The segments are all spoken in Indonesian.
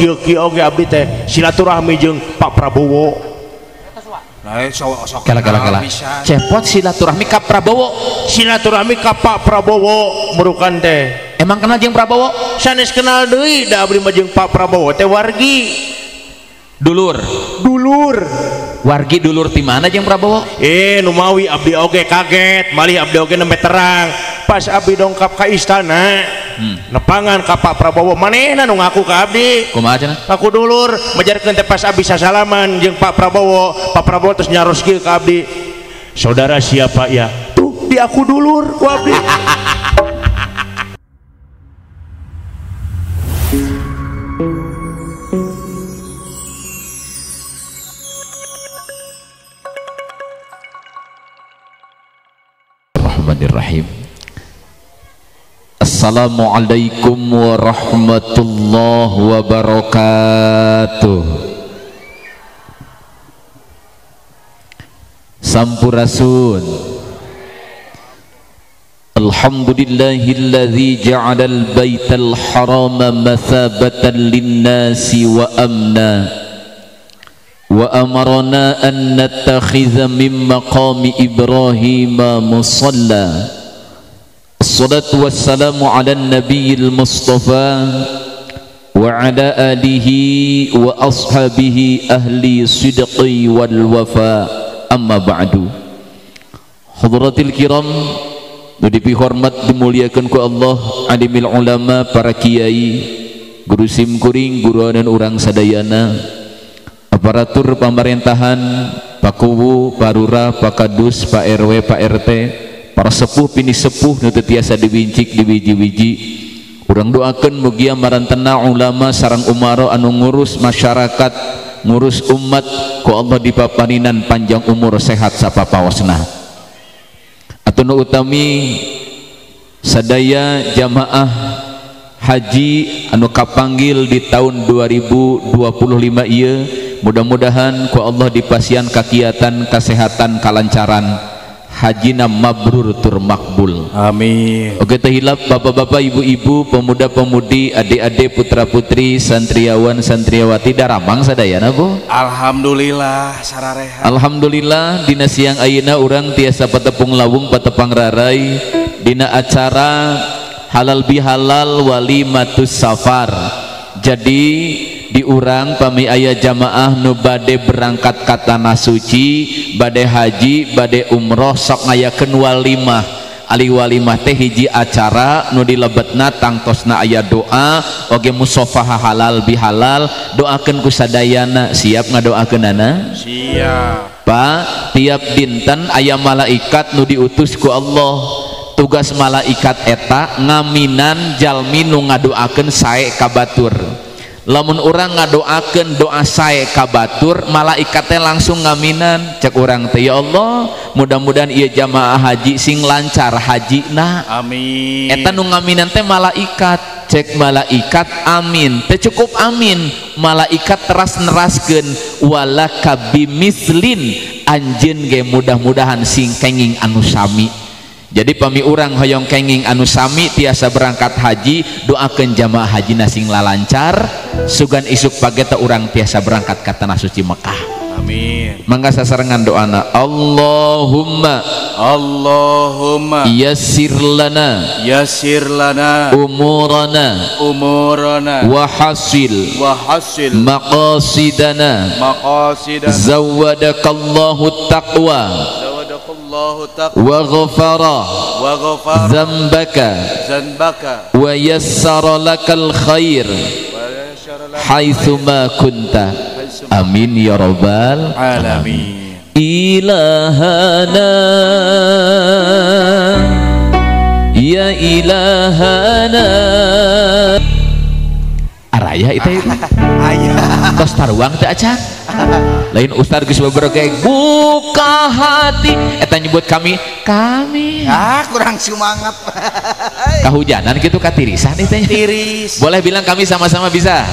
kieu-kieu oge abdi teh silaturahmi jeung Pak Prabowo. Kala cepot silaturahmi ka Prabowo. Silaturahmi ka Pak Prabowo murukan teh. Emang kenal jeung Prabowo? Sanes kenal deui da abdi mah jeung Pak Prabowo teh wargi. Dulur. Wargi dulur ti mana jeung Prabowo? Numawi abdi oge kaget, malih abdi oge nembe terang. Pas abdi dongkap ka istana, nepangan ka Pak Prabowo, manehna nu ngaku ka abdi? Kumaha cenah? Aku dulur, majarkeun teh pas abdi sasalaman jeung Pak Prabowo terus nyaros kieu ka abdi. Saudara siapa ya? Tuh, di aku dulur ku abdi. Bismillahirrahmanirrahim. Assalamualaikum warahmatullahi wabarakatuh. Sampurasun. Alhamdulillahilladzi ja'alal baital harama mathabatan linnasi wa amna wa amarna an nattakhidha min maqami Ibrahim musalla. Assalatu wassalamu ala nabiyil mustafa wa ala alihi wa ashabihi ahli sidqi wal wafa. Amma ba'du. Hadratil kiram, nu dipihormat dimuliakeun ku Allah, alimil ulama, para kiai, guru simkuring, guru dan urang sadayana, aparatur pemerintahan, Pak Kuwu, Pak Lurah, Pak Kadus, Pak RW, Pak RT, para sepuh pini sepuh nu teu tiasa diwincik diwiji-wiji. Urang doakeun mugia marantena ulama sareng umaro anu ngurus masyarakat, ngurus umat, ku Allah dipaparinan panjang umur sehat sapapawasna. Atunu utami sadaya jamaah haji anu kapanggil di tahun 2025 ieu, mudah-mudahan ku Allah dipasian kakiatan kesehatan kalancaran, hajina mabrur tur makbul. Amin. Oke teh hilap bapak-bapak, ibu-ibu, pemuda-pemudi, adik-adik, putra-putri, santriawan, santriawati daramang sadayana Bu. Alhamdulillah sarareha. Alhamdulillah dina siang ayeuna urang tiasa patepung lawung patepang rarai dina acara halal bihalal walimatus safar. Jadi di urang pami aya jamaah nu bade berangkat ka tanah suci, bade haji, bade umroh, sok ngayakeun walimah. Ali walimah teh hiji acara nu dilebetna tangtosna aya doa oge musafahah halal bihalal. Doakeun ku sadayana, siap ngadoakeunana? Siap. Pak, tiap dinten aya malaikat nu diutus ku Allah. Tugas malaikat eta ngaminan jalmi nu ngadoakeun sae ka batur. Lamun urang ngadoakeun doa sae ka batur, malaikatnya langsung ngaminan. Cek urang teh, ya Allah, mudah-mudahan ieu jamaah haji sing lancar hajina. Amin. Eta nu ngaminan teh malaikat. Cek malaikat amin, teh cukup amin. Malaikat teras neraskeun walaka bimislin, anjeun ge mudah-mudahan sing kenging anu sami. Jadi pami urang hoyong kenging anu sami tiasa berangkat haji, doakeun jamaah haji sing lalancar, sugan isuk page teh urang tiasa berangkat ka tanah suci Mekah. Amin. Mangga sasarengan doana, Allahumma yassir lana umurana wa hasil maqasidana zawadakallahu taqwa wa ghafara dzambaka wa yassara lakal khair haitsu ma kunta. Amin ya rabbal alamin. Ilahana ya ilahana araya itu ayah tos taruang teh acan lain ustad geus beberege buka hati eta nyebut kami kurang semangat kahujanan gitu katirisan itu tiris. Boleh bilang kami sama-sama bisa.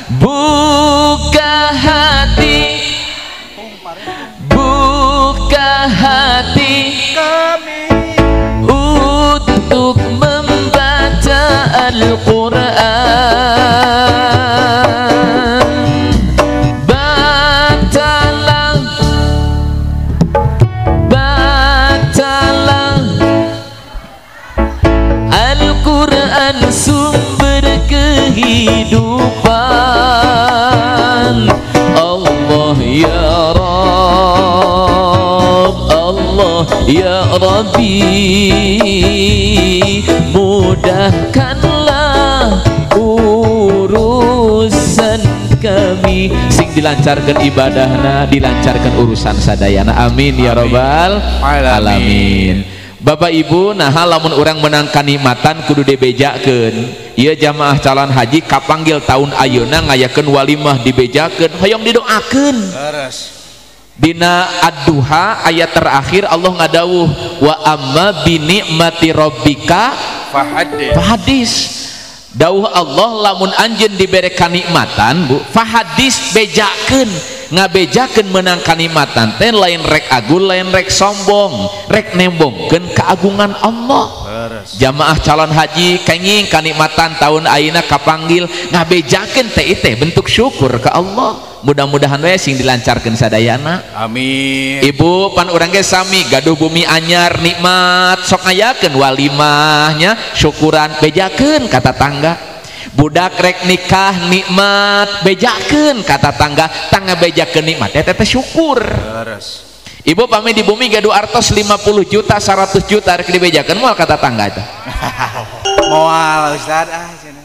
Buka hati kami untuk membaca Al-Quran. ya Rabbi, mudahkanlah urusan kami, sing dilancarkan ibadahna, dilancarkan urusan sadayana, amin ya robbal alamin. Bapak Ibu, nah lamun orang menang kanikmatan kudu dibejakeun. Ieu jamaah calon haji kapanggil tahun ayeuna ngayakeun walimah dibejakeun, hoyong didoakeun. Dina ad-duha ayat terakhir Allah ngadawuh wa amma bi ni'mati rabbika fahadis. Dawuh Allah lamun anjeun dibere kanikmatan Bu, fahadis bejakeun, ngabejakeun menang kanikmatan teh lain rek agul, lain rek sombong, rek nembongkeun keagungan Allah. Jamaah calon haji kenging kanikmatan tahun ayeuna kapanggil ngabejakeun teh bentuk syukur ke Allah. Mudah-mudahan we sing dilancarkeun sadayana, amin. Ibu pan urang ge sami gaduh bumi anyar nikmat sok ngayakeun walimahnya syukuran bejakeun kata tangga. Budak rek nikah nikmat bejakeun kata tangga, tangga bejakeun nikmat teh syukur. Ibu pami di bumi gaduh artos 50 juta 100 juta rek dibejakeun moal kata tangga eta. Moal Ustaz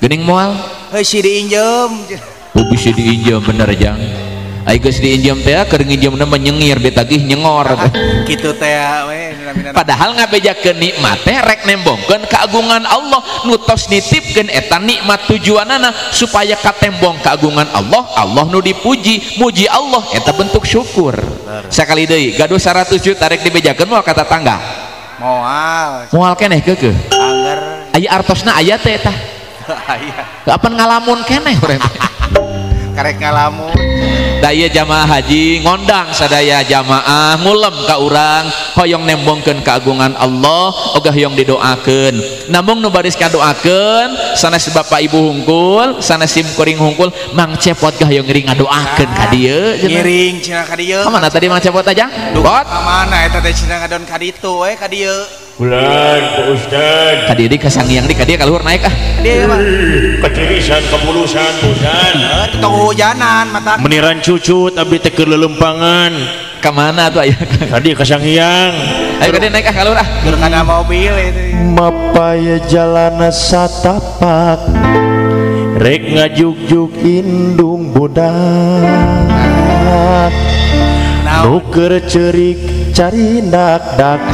geuning moal heuh si diinjem. Bisa diinjam bener jang. Ai geus diinjam teh keur nginjemna menyengir betagih nyengor. Kitu teh we. Padahal ngabejakeun nikmat teh rek nembongkeun keagungan Allah, nu tos nitipkeun eta nikmat tujuanana supaya katembong keagungan Allah, Allah nu dipuji, muji Allah eta bentuk syukur. Sakali deui gaduh 100 juta rek dibejakeun moal kata tangga. Moal keneh keukeuh. Angger. Aya artosna aya teh eta. Aya. Kapan ngalamun keneh urang teh. Karek ngalamun. Da ieu jamaah haji ngondang sadaya jamaah ngulem ka urang hoyong nembongkeun keagungan Allah, oga hoyong didoakeun. Namung nu baris kadoakeun sanes Bapak Ibu hungkul, sanes sim kuring hungkul, Mang Cepot ge hoyong ngiri ngadoakeun ka dieu. Ngiring cenah ka dieu. Kamana tadi Mang Cepot aja? Bot. Kamana eta teh cenah ngadon ka ditu we ka dieu. Bulan Pak Ustad Kadi di kasangiang di kadi kaluhur naik ah. Dia mah kecirisan kepulusan Ustad. Tong hujanan mata. Meniran cucut abdi teh keur lelempangan. Kamana tuh aya? Kadi kasangiang. Ayo kadi naik ah kaluhur ah. Keur kana mobil itu. Mapaya jalana satapak rek ngajuk-juk indung budak. Nu keur ceurik cari dak-dak.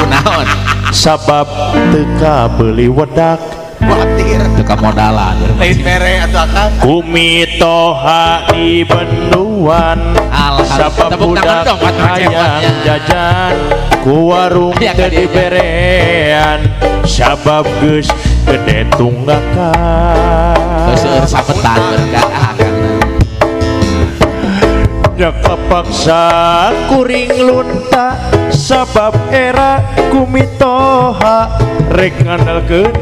Naon? Sabab teka beli wedak. Watir. Teka modalan. Lain mere atuh akang. Kumitoha di benduan. Sabab budak hayang jajan. Ku warung teu diberean. Sabab geus gede tunggakan. Seueur sapetan berkah Ya kapaksa kuring lunta sabab era kumitoha rek ngandalkeun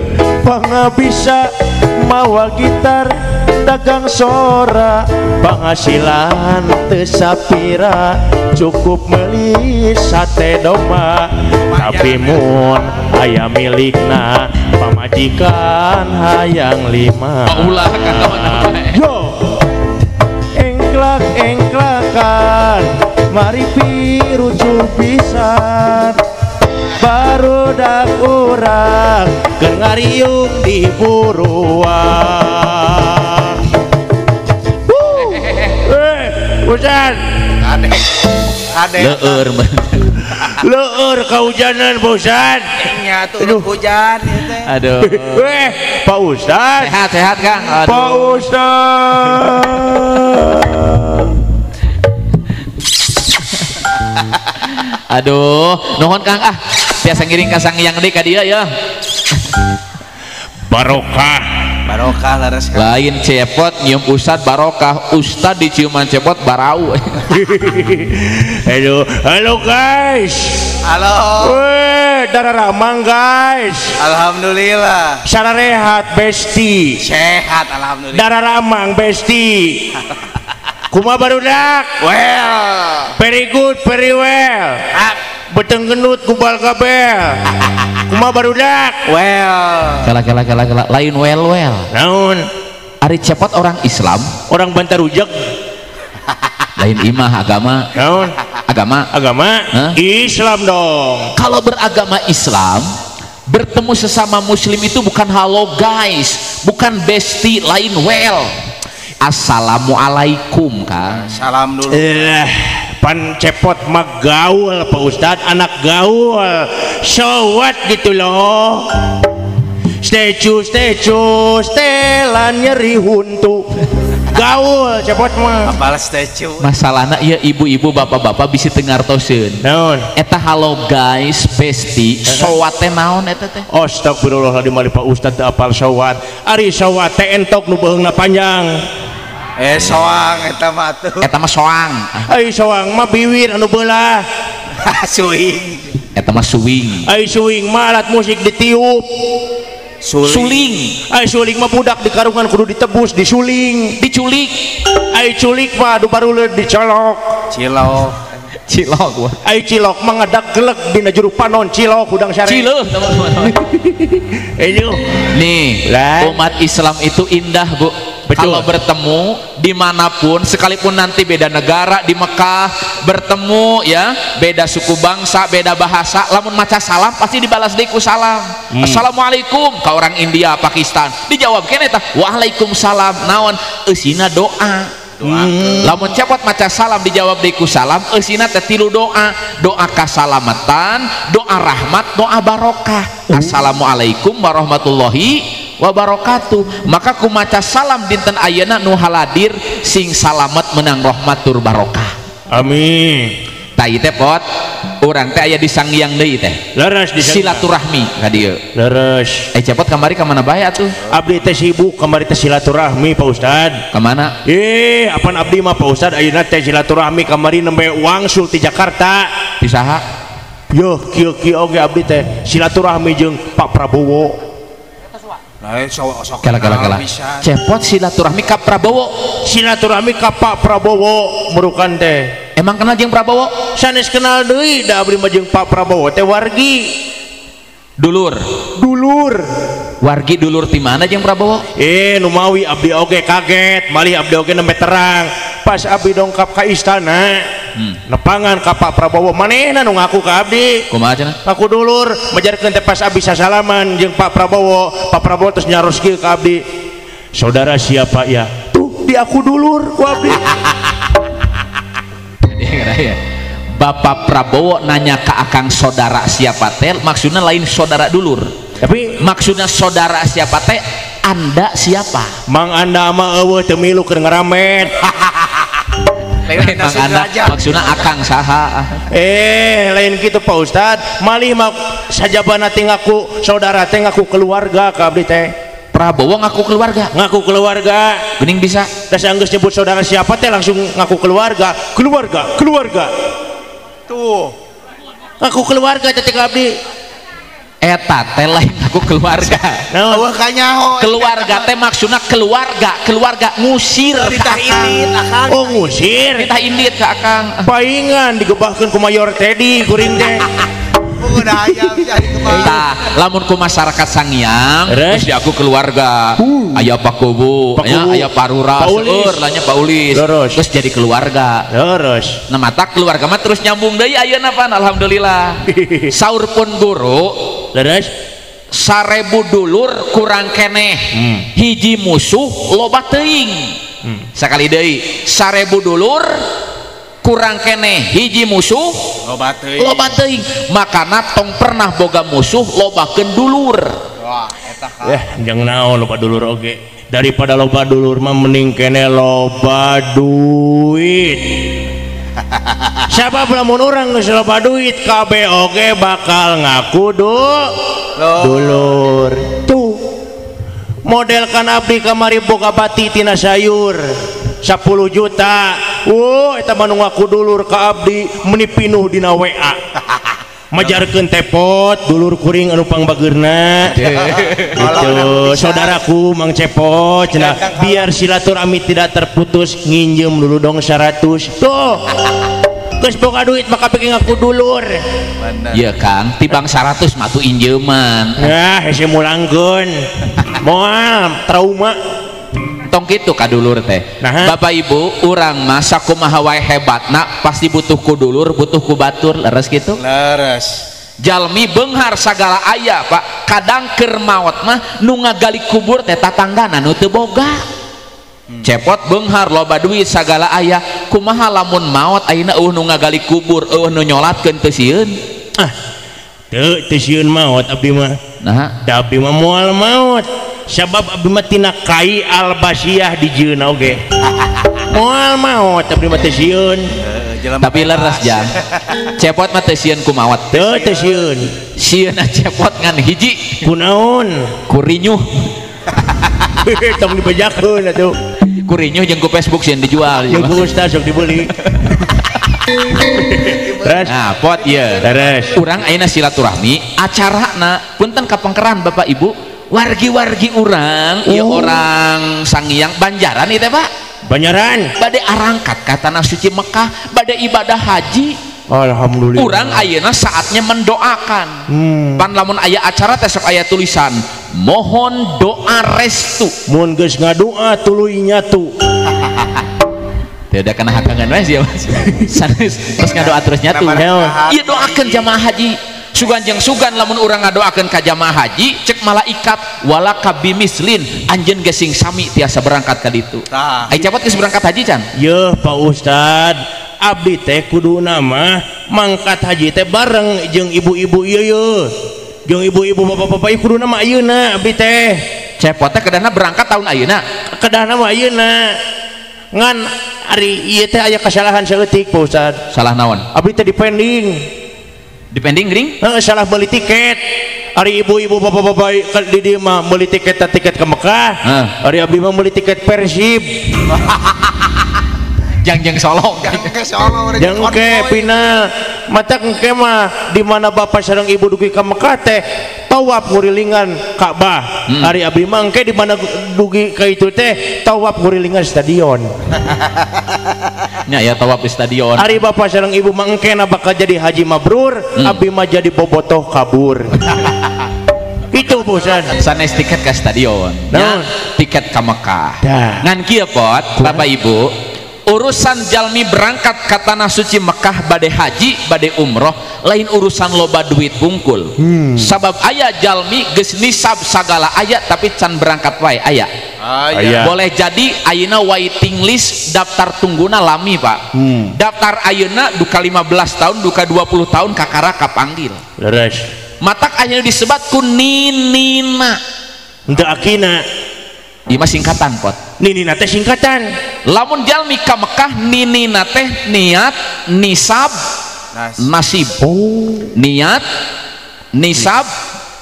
pangabisa mawa gitar dagang sora penghasilan teu sapira cukup meuli sate domba tapi mun aya milikna pamajikan hayang 5 ulah ka yo engklakan mari pirucu pisan barudak urang keur ngariung di buruan. Hujan leueur leueur kahujanan Pak Ustad. Nya tuh hujan ieu teh. Aduh. Pak Ustad. Sehat Kang. Pak Ustad. Aduh, nuhun Kang ah. Biasa ngiring ka sangiang deui ka dieu ya. Barokah. Barokah laras Kang. Lain Cepot nyium Ustad barokah, Ustad diciuman Cepot barau. Halo guys. Halo. Weh, Dararamang guys. Alhamdulillah. Sararehat besti. Sehat alhamdulillah. Dararamang besti. Kuma barudak. Well. Very good, very well. Beteng genut kubal kabel. Kuma barudak. Well. Kala lain well. Naon? Ari Cepot orang Islam, Orang Bantarujak. lain imah agama. Naon? agama Islam dong. Kalau beragama Islam, bertemu sesama muslim itu bukan halo guys, bukan bestie, lain well. Assalamualaikum kan. Salam dulu. Pan cepot mah gaul Pak Ustad, anak gaul. So what gitu loh. Statue setelan nyeri huntu. Gaul cepot mah. Balas statue. Masalahnya ya ibu-ibu bapak-bapak bisa tengartoseun. Naon? Eta halo guys, bestie, sowat teh naon eta teh? Astagfirullahaladzim Pak Ustad teu apal sowat. Ari sowat teh entok nu beungna panjang. Soang eta mah tuh. Eta mah soang. Ai soang mah biwir anu beulah. Suing. Eta mah suwing. Ai suing mah alat musik ditiup. Suling. Ai suling mah budak di karungan kudu ditebus disuling. Diculik. Ai culik mah adu baruleud dicolok. Cilok gua. Ai cilok mah ngadak geleg dina juru panon cilok udang sare. Cileuh teman-teman. Nih, umat Islam itu indah, Bu. Betul. Kalau bertemu dimanapun, sekalipun nanti beda negara di Mekah, bertemu ya, beda suku bangsa, beda bahasa, lamun maca salam pasti dibalas deui ku salam. Assalamualaikum ka orang India, Pakistan, dijawab keneh tah waalaikumsalam. Naon eusina doa. Lamun cepot maca salam dijawab deui ku salam, eusina teh tilu doa. Doa kasalamatan, doa rahmat, doa barokah. Assalamualaikum warahmatullahi wabarakatuh. Maka ku maca salam dinten ayeuna nu haladir sing salamet menang rahmat tur barokah. Amin. Tah ieu teh pot urang teh aya di Sangyang deui teh. Leres di silaturahmi ka dieu. Leres. Cepot kamari ka mana bae atuh? Abdi teh sibuk kamari teh silaturahmi Pak Ustad. Ka mana? Apan abdi mah Pak Ustad ayeuna teh silaturahmi kamari nembe wangsul ti Jakarta. Di saha? Yo kieu oge abdi teh silaturahmi jeung Pak Prabowo. Kala. Cepot silaturahmi ka Prabowo. Silaturahmi ka Pak Prabowo merukan teh. Emang kenal jeung Prabowo? Sanes kenal deui da abdi mah jeung Pak Prabowo teh wargi. Dulur. Wargi dulur ti mana jeung Prabowo? Nu mawi abdi oge kaget, malih abdi oge nembe terang. Pas abdi dongkap ka istana, nepangan ka Pak Prabowo, manehna nu ngaku ka abdi. Kumaha cenah? Aku dulur, majarkeun teh pas abdi sasalaman jeung Pak Prabowo terus nyaros kieu ka abdi. Saudara siapa ya? Tuh, di aku dulur ku abdi. Bapak Prabowo nanya ke akang saudara siapa teh, maksudnya lain saudara dulur. Tapi maksudnya saudara siapa teh, Anda siapa? Mang Anda mah eueuh teu milu keur ngaramet. Mang Anda maksudnya akang saha? Lain gitu Pak Ustad. Malih mah sajabana teh ngaku saudara teh ngaku keluarga ka abdi teh. Prabowo ngaku keluarga. Geuning bisa. Da saenggeus nyebut saudara siapa teh langsung ngaku keluarga. Tuh. Ngaku keluarga teh ka abdi. Eta teh lain ngaku keluarga. Eueuh kanyaho. Keluarga teh maksudna keluarga ngusir. Ditah indit akang. Oh ngusir. Ditah indit ka akang. Paingan digebahkeun ku Mayor Teddy kuring teh. Udah hayang jadi kemana. Tah, lamun ku masyarakat Sangyang, terus di aku keluarga. Aya Pak Kubu, aya Pak Rura, seueur lahnya Pak Ulis. Terus jadi keluarga. Terus. Nah, mata keluarga mah terus nyambung deui ayeuna pan alhamdulillah. Saur pun guru. Terus 1000 dulur kurang keneh. Hiji musuh loba teuing. Sakali deui 1000 dulur kurang keneh hiji musuh loba teuing. Makana tong pernah boga musuh lobakeun dulur. Wah, eta kan. Jeung naon loba dulur oge. Daripada loba dulur mah mending kene loba duit. Sabab lamun urang geus loba duit kabeh oge bakal ngaku dulur. Tuh. Modelkan abdi kamari boga bati tina sayur 10 juta. Eta mah nu ngaku dulur ka abdi meuni pinuh dina WA. Majarkeun tepot dulur kuring anu pangbageurna. Gitu. Saudaraku Mang Cepot cenah biar silaturahmi tidak terputus nginjem dulu dong 100. Tuh. Geus boga duit maka pake ngaku dulur. Iya Kang, tibang 100 mah tuh injeman. Hese mulangkeun. Moal trauma. tong kitu kadulur teh. Nah. Bapak Ibu urang mah sakumaha wae hebatna pasti butuh ku dulur, butuh ku batur, leres kitu. Leres. Jalmi beunghar sagala aya Pak, kadang keur maot mah nu ngagali kubur teh tatanggana nu teu boga. Cepot beunghar loba duit sagala aya, kumaha lamun maot ayeuna nu ngagali kubur nu nyolatkeun teu sieun. Teu sieun maot abdi mah. Nah, Da abdi mah moal maot. Sabab abdi mah tina kai al-basiyah dijieun oge. Moal maot abdi mah teu sieun. tapi leres jang. Cepot mah teu sieun ku maot. Teu sieun. Sieunna cepot ngan hiji Kunaon? kurinyuh. Tong dibejakeun atuh. Kurinyuh jeung ku Facebook sieun dijual. Jeung ku ustaz sok dibeli. Terus Nah, pot ieu. terus Urang ayeuna silaturahmi acarana punten kapengkeran Bapak Ibu, wargi-wargi urang ieu orang Sangiang Banjaran ieu teh Pak. Banyaran. Bade arangkat ka tanah suci Mekah, bade ibadah haji. Alhamdulillah. Urang ayeuna saatnya mendoakan. Pan lamun aya acara teh sok aya tulisan mohon doa restu. Mun geus ngadoa tuluy nyatu. Tidak kena hakangan wae sia Mas. Sanes terus ngadoa terus nyatu. Ieu doakeun jamaah haji. Sugan jeung sugan lamun urang ngadoakeun ka jamaah haji cek malaikat walaka bimislin anjeun gesing sami tiasa berangkat ka ditu. Tah. Ai cepot geus berangkat haji can? Yeuh Pak Ustad, abdi teh kuduna mah mangkat haji teh bareng jeung ibu-ibu ieu yeuh. Jeung ibu-ibu bapak-bapak ieu kuduna mah ayeuna abdi teh. Cepot teh kedanna berangkat tahun ayeuna. Kedahna mah ayeuna. Ngan ari ieu teh aya kasalahan saeutik Pak Ustad. Salah naon? Abdi teh dipending. Dipending gering? Salah beli tiket. Ari ibu-ibu bapak-bapak di dieu mah meuli tiket ke Mekah. Ari abdi mah meuli tiket Persib. Jangjang solong. Yang ke final mata engke mah di mana bapak sareng ibu dugi ka Mekah teh tawaf ngurilingan Ka'bah. Ari abdi mah engke di mana dugi ka itu teh tawaf ngurilingan stadion. Nya ya tawaf di stadion. Ari bapak sareng ibu mah engke na bakal jadi haji mabrur, abdi mah jadi bobotoh kabur. Itu bosan. Sanes tiket ke stadion. Nya tiket ka Mekah. Dah. Ngan kieu pot, Bapak Ibu, urusan jalmi berangkat ka tanah suci Mekah bade haji bade umroh lain urusan loba duit bungkul. Sabab aya jalmi geus nisab sagala aya tapi can berangkat wae aya. Aya. Boleh jadi ayeuna waiting list daftar tungguna lami Pak. Daftar ayeuna duka 15 tahun duka 20 tahun kakara kapanggil. Leres. Matak ayeuna disebat ku ninina. Untuk akina Ieu mah singkatan pot. ninina teh singkatan. Lamun jalmi ka Mekah ninina teh niat nisab nasib. Niat nisab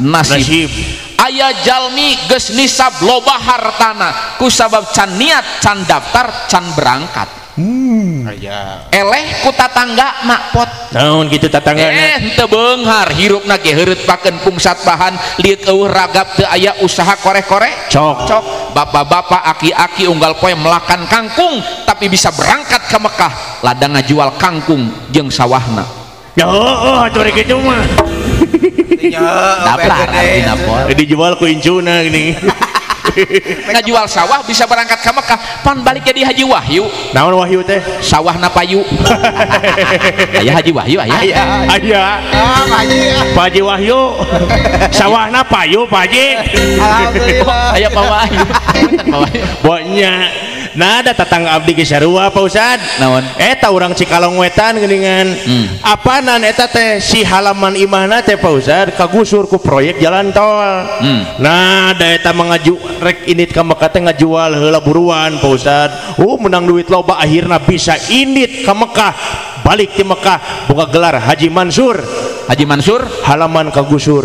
nasib. Aya jalmi geus nisab loba hartana ku sabab can niat can daftar can berangkat. Eleh ku tatangga mak pot. Naon gitu tatanggana? Teu beunghar hirupna ge heureut pakeun pungsat bahan liuk eueuh ragap teu aya usaha korek-korek. Cok. Bapak-bapak aki-aki unggal poe melakan kangkung tapi bisa berangkat ke Mekah ladang ngajual kangkung jeung sawahna. Ya atuh rek kitu mah. Daplar artina pot. Dijual ku incuna gini. Ngajual sawah bisa berangkat ke Mekah pan balik jadi Haji Wahyu. Naon Wahyu teh? Sawahna payu. Aya Haji Wahyu aya. Aya. Pak Haji Wahyu. Sawahna payu Pak Haji. Alhamdulillah. Aya Pak Wahyu. Pak Wahyu. Bonya. Nah ada tatangga abdi ge sarua Pak Ustad. Naon? Eta urang Cikalong Wetan geuningan. Apanan eta teh si halaman imahna teh Pak Ustad kagusur ku proyek jalan tol. Nah da eta mangaju rek indit ka Mekah teh ngajual heula buruan Pak Ustad. Menang duit loba akhirna bisa indit ka Mekah. Balik di Mekah boga gelar Haji Mansur. Haji Mansur Halaman kagusur.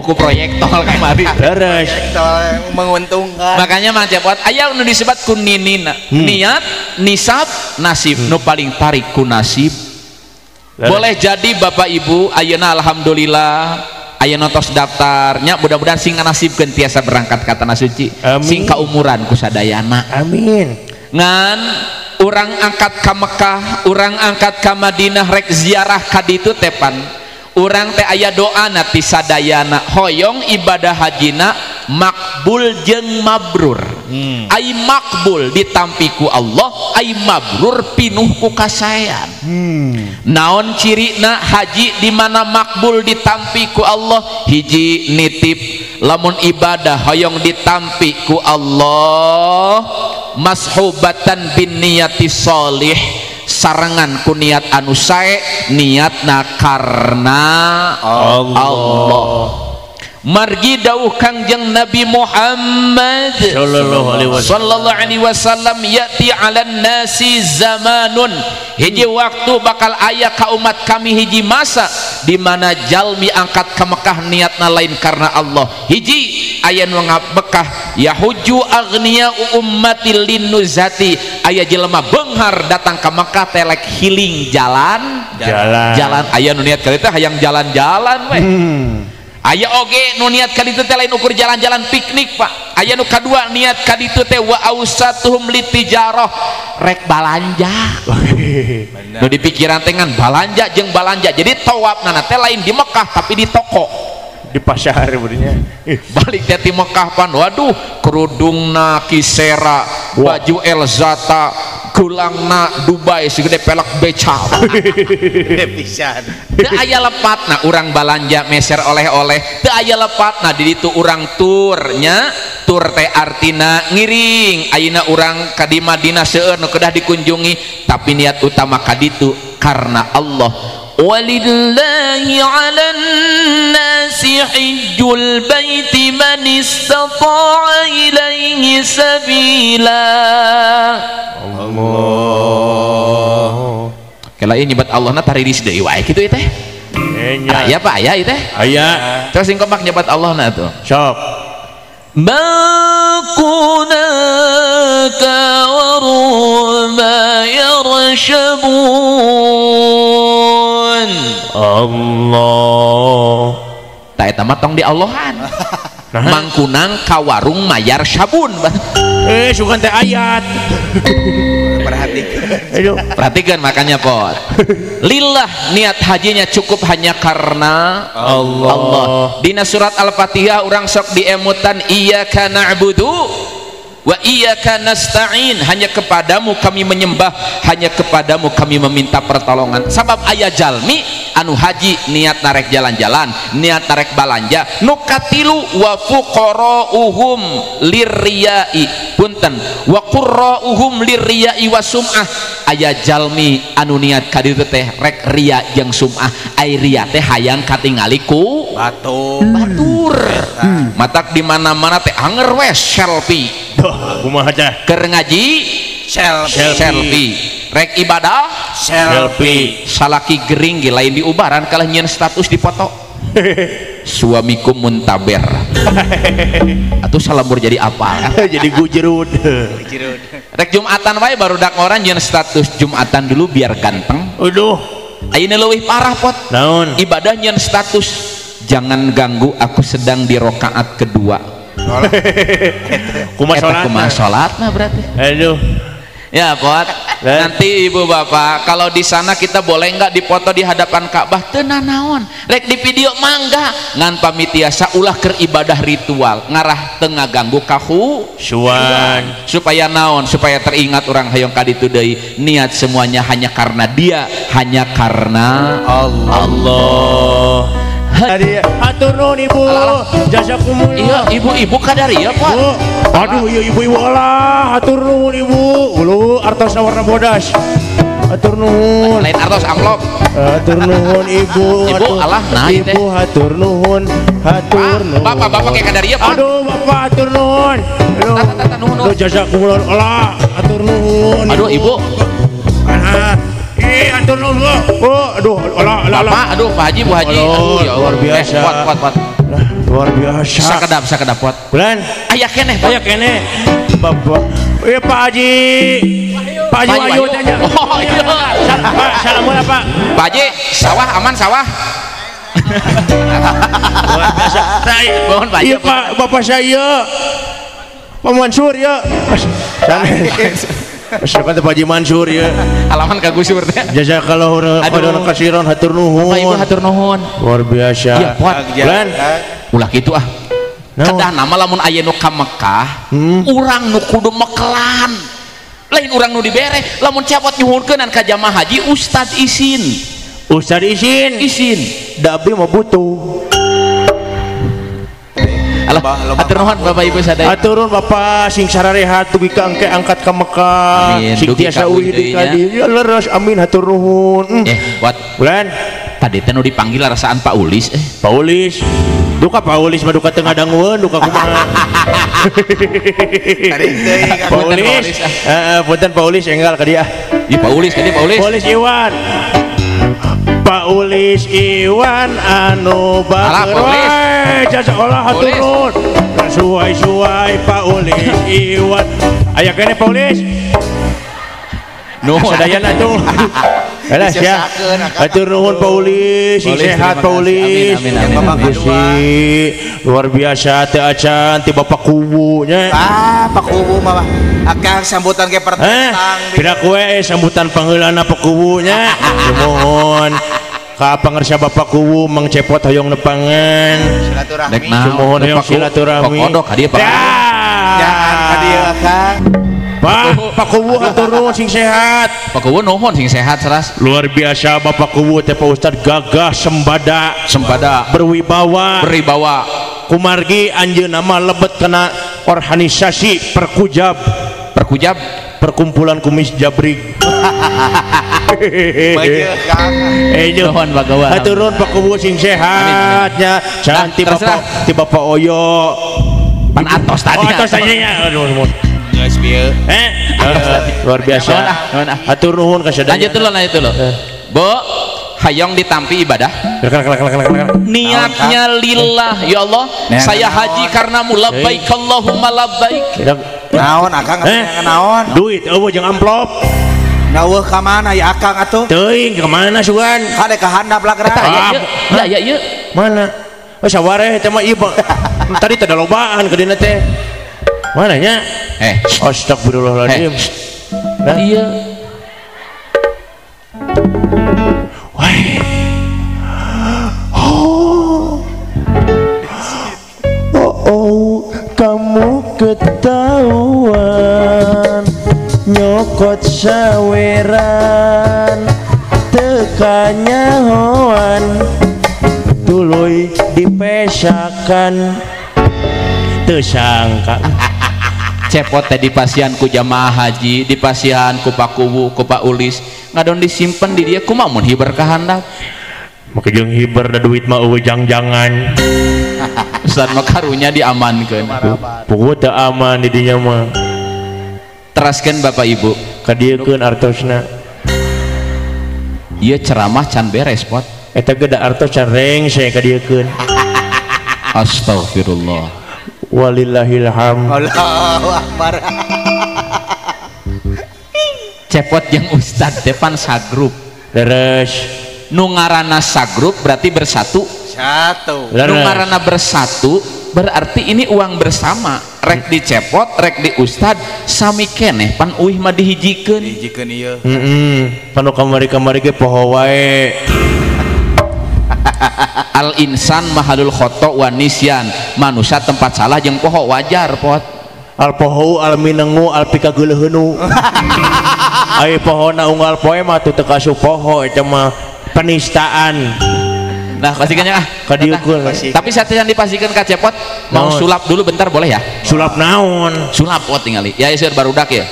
oku proyek tol kamari. Leres. Menguntungkan. Makanya mang cepot aya nu disebut ku ninina. Niat, nisab, nasib. Nu paling tarik ku nasib. Boleh jadi Bapak Ibu ayeuna alhamdulillah aya notos daftarnya mudah-mudahan sing nasibkeun tiasa berangkat ka tanah suci. Sing kaumuran ku sadayana. Amin. Ngan urang angkat ka Mekah, urang angkat ka Madinah rek ziarah ka ditu tepan. Urang teh aya doa ti sadayana hoyong ibadah hajina makbul jeung mabrur. Ai makbul ditampi ku Allah, ai mabrur pinuh ku kasayan. Naon cirina haji di mana makbul ditampi ku Allah? Hiji nitip lamun ibadah hoyong ditampi ku Allah mashubatan bin niyati sholih, sarangan ku niat anu sae, niatna karena Allah. Margi dawuh Kangjeng Nabi Muhammad sallallahu alaihi wasallam, yati 'alan nasi zamanun, hiji waktu bakal aya ka umat kami hiji masa di mana jalmi angkat ka Mekah niatna lain karena Allah. Hiji aya nu ngabekah yahuju aghnia ummati linnuzati, aya jelema beunghar datang ka Mekah telek hiling jalan aya nu niat kali teh hayang jalan-jalan we. Aya oge nu niat ka ditu teh lain ukur jalan-jalan piknik Pak. Aya nu kadua niat ka ditu teh wa ausatuhum litijarah, rek balanja. Nu di pikiran teh ngan balanja jeung balanja. Jadi tawafna teh lain di Mekah tapi di toko, di pasar badinya. Balik teh di Mekah pan, waduh kerudungna Kisera, baju Elzata, kulangna Dubai segede pelak becal. pisan. Teu aya lepatna urang balanja meser oleh-oleh, teu aya lepatna di ditu urang turnya. Tur teh artina ngiring, ayeuna urang ka di Madinah seueur nu kedah dikunjungi, tapi niat utama ka ditu karena Allah. Walillahi 'alan nasi hijjul baiti man istata'a ilaihi sabila. Allah. Kala ieu nyebat Allahna tariris deui wae kitu teh. Aya Pak, aya ieu teh. Aya. Terus singkomak nyebat Allahna tuh. Sok. ما كناك وما يرشبون Allah. tak eta mah tong di Allahan. Mangkunang kawarung mayar sabun. Sugan teh ayat. Perhatikan makanya pot. Lillah, niat hajinya cukup hanya karena Allah. Dina surat Al-Fatihah urang sok diemutan iyyaka na'budu wa iyyaka nasta'in, hanya kepadamu kami menyembah, hanya kepadamu kami meminta pertolongan. Sabab aya jalmi anu haji niat narek jalan-jalan, niat narek balanja, nukatilu wa fuqara'uhum lirriyai, punten wa qurra'uhum lirriyai wa sum'ah. Aya jalmi anu niat ka ditu teh rek ria jeung sum'ah. Ai ria teh hayang katingali ku batur. Matak di mana-mana teh anger we selfie. Kumaha teh? Keur ngaji selfie. Rek ibadah selfie. Salaki gering ge lain di ubaran kalah nyieun status di foto. Suamiku muntaber. Atuh salambur jadi apa? Jadi gujerud. Rek Jumatan wae barudak orang nyieun status Jumatan dulu biar ganteng. Aduh, ayeuna leuwih parah pot. naon? Ibadah nyieun status jangan ganggu aku sedang di rakaat kedua. Kumaha salatna berarti. Aduh. Ya pot, nanti ibu bapak kalau di sana kita boleh nggak dipoto di hadapan Ka'bah? Tenan naon, rek di video mangga ngan pamitiasa ulah keur ibadah ritual ngarah tengah ganggu kahu Suan. supaya naon, supaya teringat orang hayong kaditu deui niat semuanya hanya karena dia, hanya karena Allah. Tadi atur nuhun ibu, jazakumullah. Iya ibu-ibu kadari ya Pak. Aduh iya ibu-ibu Allah, atur nuhun ibu. Ulu artos warna bodas. Atur nuhun. Lain artos amplop. Atur nuhun ibu. Ibu Allah nah teh. Ibu atur nuhun, atur nuhun. Bapak kayak kadari ya Pak. Aduh bapak atur nuhun. Aduh jazakumullah Allah, atur nuhun. Aduh ibu. Atur nuhun. Oh, aduh Allah. Bapak, aduh Pak Haji, Bu Haji. Aduh ya luar biasa. Kuat. Luar biasa. Sakedap pot. Bulan. Aya keneh Pak. Aya keneh. Bapak. Pak Haji. Pak Haji ayo tanya. Oh iya. Assalamualaikum Pak. Pak Haji, sawah aman sawah. Luar biasa. Mohon Pak Haji. Iya Pak, Bapak saya. Pak Mansur ya. Siapa tuh Pak Haji Mansur ya. Halaman ka Gusur teh. Jazakallahu khairan katsiran, hatur nuhun. Bapak Ibu hatur nuhun. Luar biasa. Iya, Pot. Bulan. Ulah kitu ah. kedah nama lamun aya nu ka Mekah urang nu kudu mekelan lain urang nu dibere lamun cepot nyuhunkeun ka jamaah haji ustad izin da abdi mah butuh. Atur nuhun Bapak Ibu sadaya. Atur nuhun Bapak sing sararehat dugi ka engke angkat ka Mekah. Amin. Sing Dugi tiasa ka uih di deui kadi. Ya leres amin hatur nuhun. Wat Bulan tadi teh nu dipanggil rasaan Pak Ulis Paulis. Duka Paulis mah duka teu ngadangueun duka kumaha. Tadi teh Paulis. Punten Paulis enggal ka dia. Ih Pak Ulis kan Pak Ulis. Paulis Iwan. Pak Ulis Iwan anu bager wae jasa sekolah hatur nuhun. Suai Pak Ulis Iwan. Aya kene Pak Ulis. Nuhun sadayana tuh. Alas ya. Hatur nuhun Pak Ulis, sing sehat Pak Ulis. Amin. Luar biasa teu acan ti Bapak Kuwu nya. Pak Kuwu mah akang sambutan ke pertentang. Tidak kue sambutan pangheulana Pak Kuwu nya. Mohon ka pangarsa Bapak Kuwu Mang Cepot hoyong nepangan. Silaturahmi. Mohon hoyong silaturahmi. Kodok ka dieu Pak. Jangan ka dieu akang. Pak Kuwu hatur nuhun sing sehat. Pak Kuwu nuhun sing sehat seras. Luar biasa Bapak Kuwu teh Pak Ustad gagah sembada berwibawa kumargi anjeunna mah lebet kena organisasi perkujab perkumpulan kumis jabrig. Nuhun Pak Kuwu. Hatur nuhun Pak Kuwu sing sehatnya. Cantik Bapak Oyo. Pan atos tadi. Atos tadinya. Aduh. Luar biasa. Hatur nuhun ka sadaya. Lanjut dulu. Bu, hayong ditampi ibadah. Niatnya lillah, ya Allah. Saya haji karenamu labbaik Allahumma labbaik. Naon akang naon? Duit eueuh jeung amplop. Naweuh ka mana ya akang atuh? Teuing ka mana sugan? Kade ka handap lah Ya. Mana? Sawareh teh mah ieu tadi teh lobaan ka dina teh. Mana nya? Astagfirullahaladzim. Iya. Kamu ketahuan nyokot saweran tekanya hoan tuluy dipesakan tersangka. Cepot teh dipasihan ku jamaah haji, dipasihan ku Pak Kuwu, ku Pak Ulis, ngadon disimpen di dia kumaha mun hiber ka handap. Make jeung hiber da duit mah eueuh jangan. Ustad mah karunya diamankeun. Puguh teu aman di dinya mah. Teraskeun Bapak Ibu, Kadiekeun artosna. Ieu ceramah can beres pot. Eta ge da artos can rengse kadiekeun. Astagfirullah. Walillahil hamd. Allahu Akbar. Cepot jeung Ustad depan sagrup. Leres. Nu ngaranna sagrup berarti bersatu. Satu. Nu ngaranna bersatu berarti ini uang bersama. Rek di Cepot, rek di Ustad sami keneh pan uih mah dihijikeun. Dihijikeun ieu. Panu kamari-kamari ge poho wae. Al insan mahalul khoto wa nisyan. Manusia tempat salah jeung poho wajar pot. Al poho al minengu al pikageuleuheunu. Ai pohona unggal poe mah teu kasuh poho eta mah penistaan. Nah, pastikannya Kadiekeun. Tapi satean dipasikeun ka Cepot mau sulap dulu bentar boleh ya? Sulap naon? Sulap pot tingali. Ya seur barudak ya.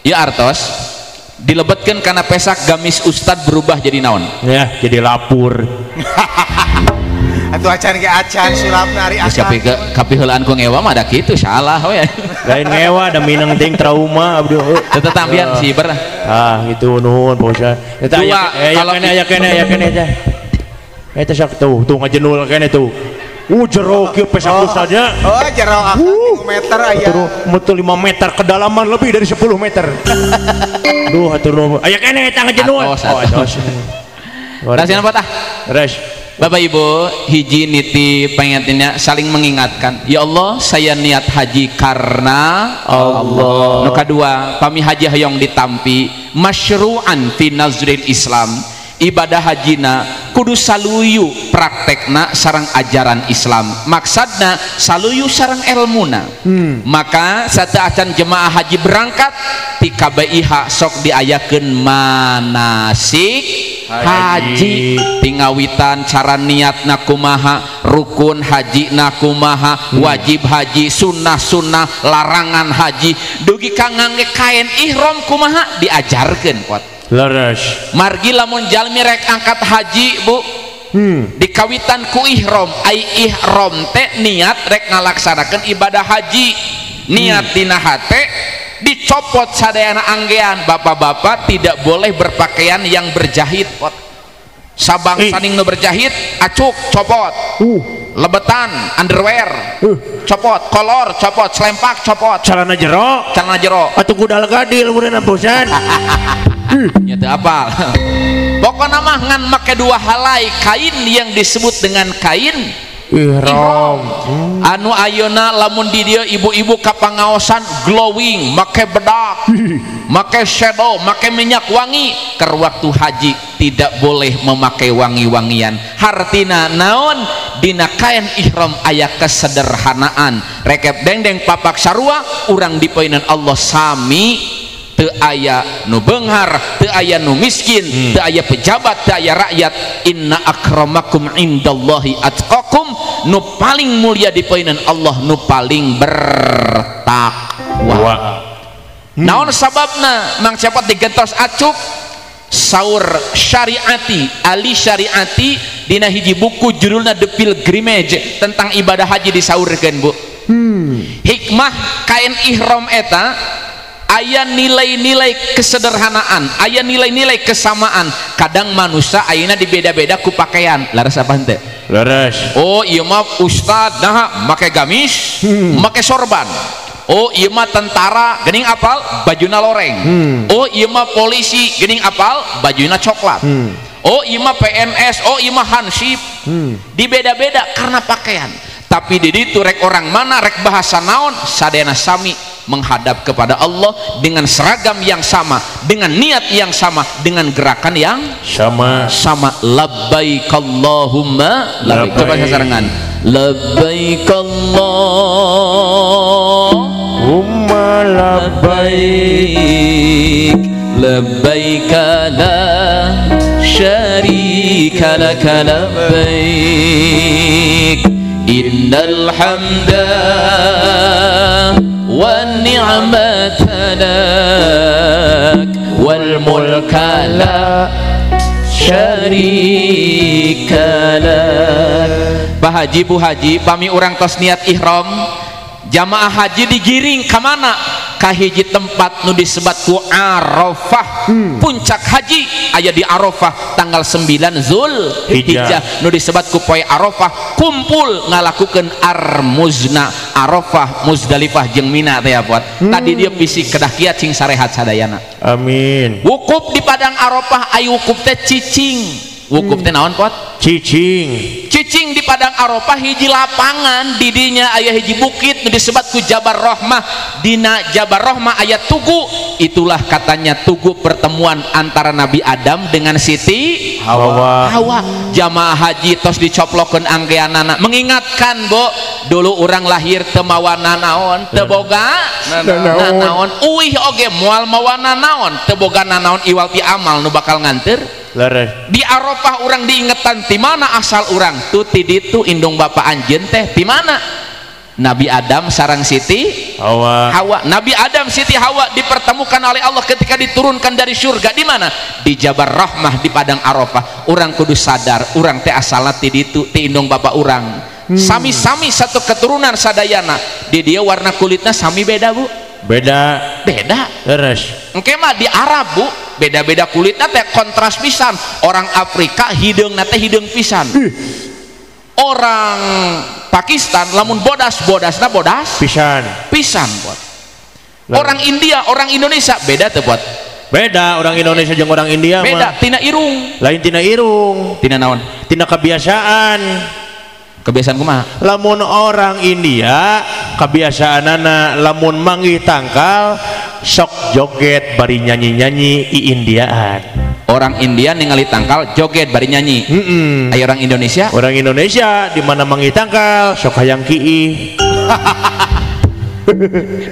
Ya artos dilebetkeun kana pesak gamis Ustad berubah jadi naon? Ya, jadi lapur. Atuh acan ge acan sulapna ari acan. Kapiheulaan ku ngewa mah da kitu salah we. Lain ngewa da minang ting trauma abdi. Teu tambihan sih ber. Gitu nuhun Pak Ustad. Eta aya kene teh. Eta sak tuh ngajenul kene tuh. Jero kieu pesak Ustadnya. Oh, jero akang 5 meter aya. Mutu 5 meter kedalaman lebih dari 10 meter. Duh hatur nuhun. Aya kene eta ngajenul. Atos. Rasina patah. Res. Bapak Ibu, hiji niti pengennya saling mengingatkan. Ya Allah, saya niat haji karena Allah. Nu kadua, pami haji hayong ditampi masyru'an fi nazril Islam. ibadah hajina kudu saluyu praktekna sareng ajaran Islam, maksudna saluyu sareng ilmuna. Maka sateuacan jemaah haji berangkat ti KBIH sok diayakeun manasik haji, tingawitan cara niatna kumaha, rukun haji na kumaha, wajib haji, sunnah larangan haji, dugi ka ngangge kain ihram kumaha diajarkeun pot. Leres. Margi lamun jalmi rek angkat haji bu, dikawitan ku ihram, ai ihram teh niat rek ngalaksanakeun ibadah haji, niat tina hate dicopot sadayana anggean. Bapak-bapak tidak boleh berpakaian yang berjahit pot. Sabang saning nu berjahit acuk copot, lebetan underwear copot, kolor copot, selempak copot, Celana jero atuh kudal gadil urang bosan. Nya teu apal. Pokona mah ngan make dua halai kain yang disebut dengan kain ihram. Anu ayeuna lamun di dieu ibu-ibu kapangaosan glowing, make bedak, make shadow, make minyak wangi. Keur waktu haji tidak boleh memakai wangi-wangian. Hartina naon? Dina kain ihram aya kesederhanaan. Rekep dengdeng papak sarua urang dipoinan Allah sami, teu aya nu beunghar, teu aya nu miskin, teu aya pejabat, teu aya rakyat. Inna akramakum indallahi atqakum, nu paling mulia di poinan Allah nu paling bertakwa. Naon sababna mang cepot digentos acuk? Saur Syariati Ali Syariati dina hiji buku judulna The Pilgrimage tentang ibadah haji disaurkeun bu. Hikmah kain ihram eta aya nilai-nilai kesederhanaan, aya nilai-nilai kesamaan. Kadang manusia ayeuna dibeda-beda ku pakaian. Laras apa henteu? Leres. Oh ieu mah ustad nah make gamis, make sorban. Oh ieu mah tentara geuning apal bajuna loreng. Oh ieu mah polisi geuning apal bajuna coklat. Oh ieu mah PNS, oh ieu mah hansip. Dibeda-beda karena pakaian. Tapi di ditu rek orang mana rek bahasa naon sadayana sami menghadap kepada Allah dengan seragam yang sama, dengan niat yang sama, dengan gerakan yang sama. Labbaik Allahumma labbaik. Coba sasarangan. Labbaik Allahumma labbaik, labbaik la syarika laka labbaik, innal hamda wan ni'mata lak wal mulka la syarika lak. Pak Haji, Bu Haji, pami urang tos niat ihram, jamaah haji digiring ke mana? Ka hiji tempat nu disebat ku Arafah. Puncak haji aya di Arafah tanggal 9 Zulhijjah nu disebat ku poe Arafah. Kumpul ngalakukeun armuzna Arafah, Muzdalifah jeung Mina teh apot. Tadi dia bisik kedah kiat cing sarehat sadayana. Amin. Wukuf di padang Arafah aya wukuf teh cicing. Wukuf teh naon pot? Cicing di padang Arafah hiji lapangan, didinya aya hiji bukit nu disebat ku Jabar Rahmah. Dina Jabar Rahmah aya tugu, itulah katanya tugu pertemuan antara Nabi Adam dengan Siti Hawa. Jamaah haji tos dicoplokeun anggeanana mengingatkan bo, dulu orang lahir teu mawana naon, teu boga nanaon, uih oge moal mawana naon, teu boga nanaon iwal ti amal nu bakal nganteur. Di Arafah orang diingetan ti mana asal orang tuh ti ditu indung bapak anjeun teh ti mana? Nabi Adam sareng Siti Hawa. Nabi Adam Siti Hawa dipertemukan oleh Allah ketika diturunkan dari surga di mana? Di Jabar Rahmah di padang Arafah. Orang kudu sadar orang teh asalna ti ditu ti indung bapak orang. Sami-sami satu keturunan sadayana. Di dia warna kulitnya sami beda bu. Beda. Terus. Engke mah di Arab bu, beda-beda kulitnya teh kontras pisan. Orang Afrika hideungna teh hideung pisan. Orang Pakistan lamun bodasna bodas pisan buat. Orang India, orang Indonesia beda teh buat. Beda orang Indonesia jeung orang India beda. Tina irung. Lain tina irung. Tina naon? Tina kebiasaan. Kebiasaan kumaha? Lamun orang India kebiasaanana lamun manggih tangkal sok joget bari nyanyi-nyanyi i Indiaan. orang India ningali tangkal joget bari nyanyi. Aya orang Indonesia di mana mangi tangkal sok hayang kiih.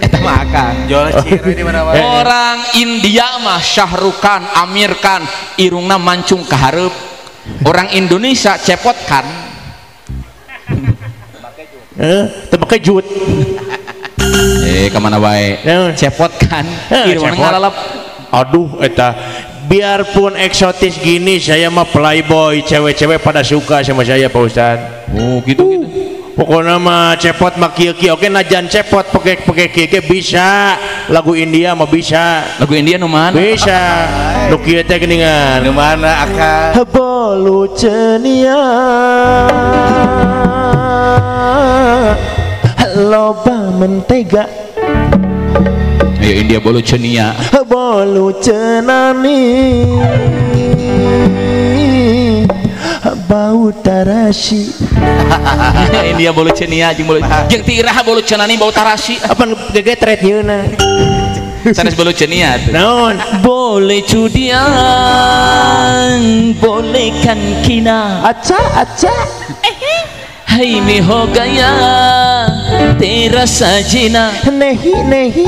Eta mah akang jual ciri di mana-mana. orang India mah Syahrukh Khan, Amir Khan irungna mancung ka hareup. Orang Indonesia cepot kan Teu make jut. kemana wae cepot kan irungna cepot. ngalalap. Aduh eta biarpun eksotis gini saya mah playboy, cewek-cewek pada suka sama saya Pak Ustad. Oh gitu. Pokoknya mah cepot mah kieu-kieu oke najan cepot pakai kieu bisa lagu India mah bisa. Lagu India nu mana? Bisa. Nu kieu teh geuningan. Di mana akang? Bolu cenia loba mentega Ayo India bolu cenia. bolu cenani bau tarasi. India bolu cenia jeung bolu jeung ti iraha bolu cenani bau tarasi. Apa gegetret nyeuna? Sanes bolu cenia tuh. Naon? Boleh cudian, boleh kan kina. Aca. Hai mi ho gaya, tera sajina. Nehi.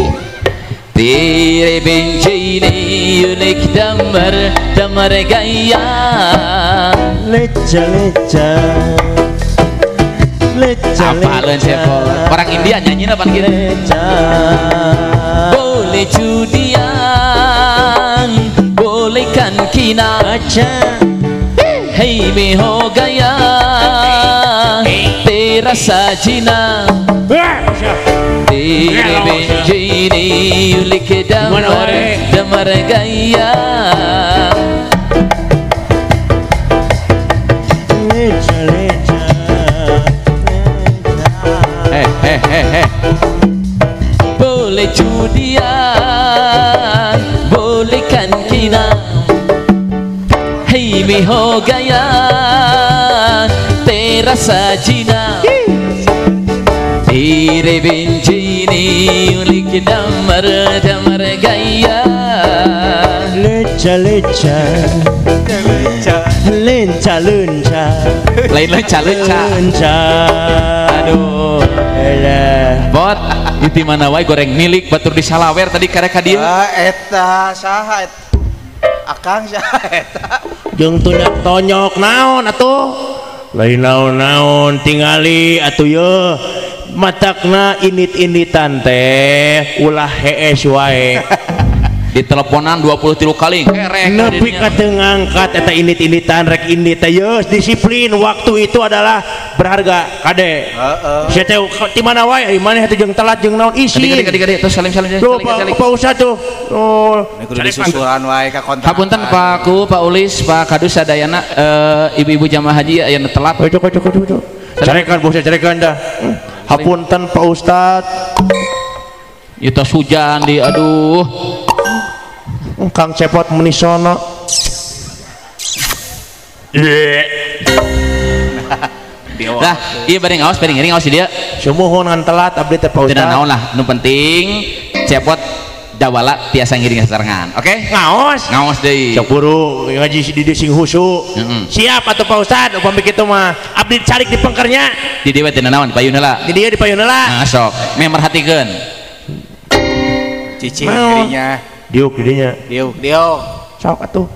Tere benci ne yulik damar gaya. Leca. Apalun cepot. Orang India nyanyiin apa gitu? Boleh cudian, boleh kan kina. Hei mi ho gaya, tera sajina. Tere benci ne yulik damar gaya. Boleh cudian, boleh kan kina. Hei mi ho gaya, tera sajina. Tere benci ni ulik damar gaya. Leca. Lain leca. Aduh. Bot, di mana wae goreng milik batur di Salawer tadi karek ka dieu. Eta saha eta? Akang saha eta? Jeung tunyak tonyok naon atuh? Lain naon tingali atuh ye. Matakna init-initan teh ulah hees wae. Di teleponan 23 kali kerek Nepi ka teu ngangkat eta init-initan rek init teh yeus disiplin waktu itu adalah berharga kade. Saya teh di mana wae ieu maneh teh jeung telat jeung naon isi. Kadi terus salim. Pak Ustad tuh. Oh, Kudu disusuran wae ka kontrakan. Hapunten Pak Ku, Pak Ulis, Pak Kadus sadayana ibu-ibu jamaah haji aya telat. Cok. Carekan bos carekan dah. Hapunten Pak Ustad. Itu hujan di aduh. Kang cepot menisono. Lah, iya bari ngaos dia. Sumuhun ngan telat abdi teh Pak Ustad. Tidak naon lah, nu penting cepot dawala tiasa ngiring sasarangan. Oke? Ngaos deui. Sok buru ngaji si Didi sing husu. Siap atuh Pak Ustad upami kitu mah abdi carik di pengkernya. Di dieu teh naon payun heula. Di dieu di payun heula. Nah, sok. Merhatikeun. Cicing dirinya. Diuk didinya. Diuk. Sok atuh.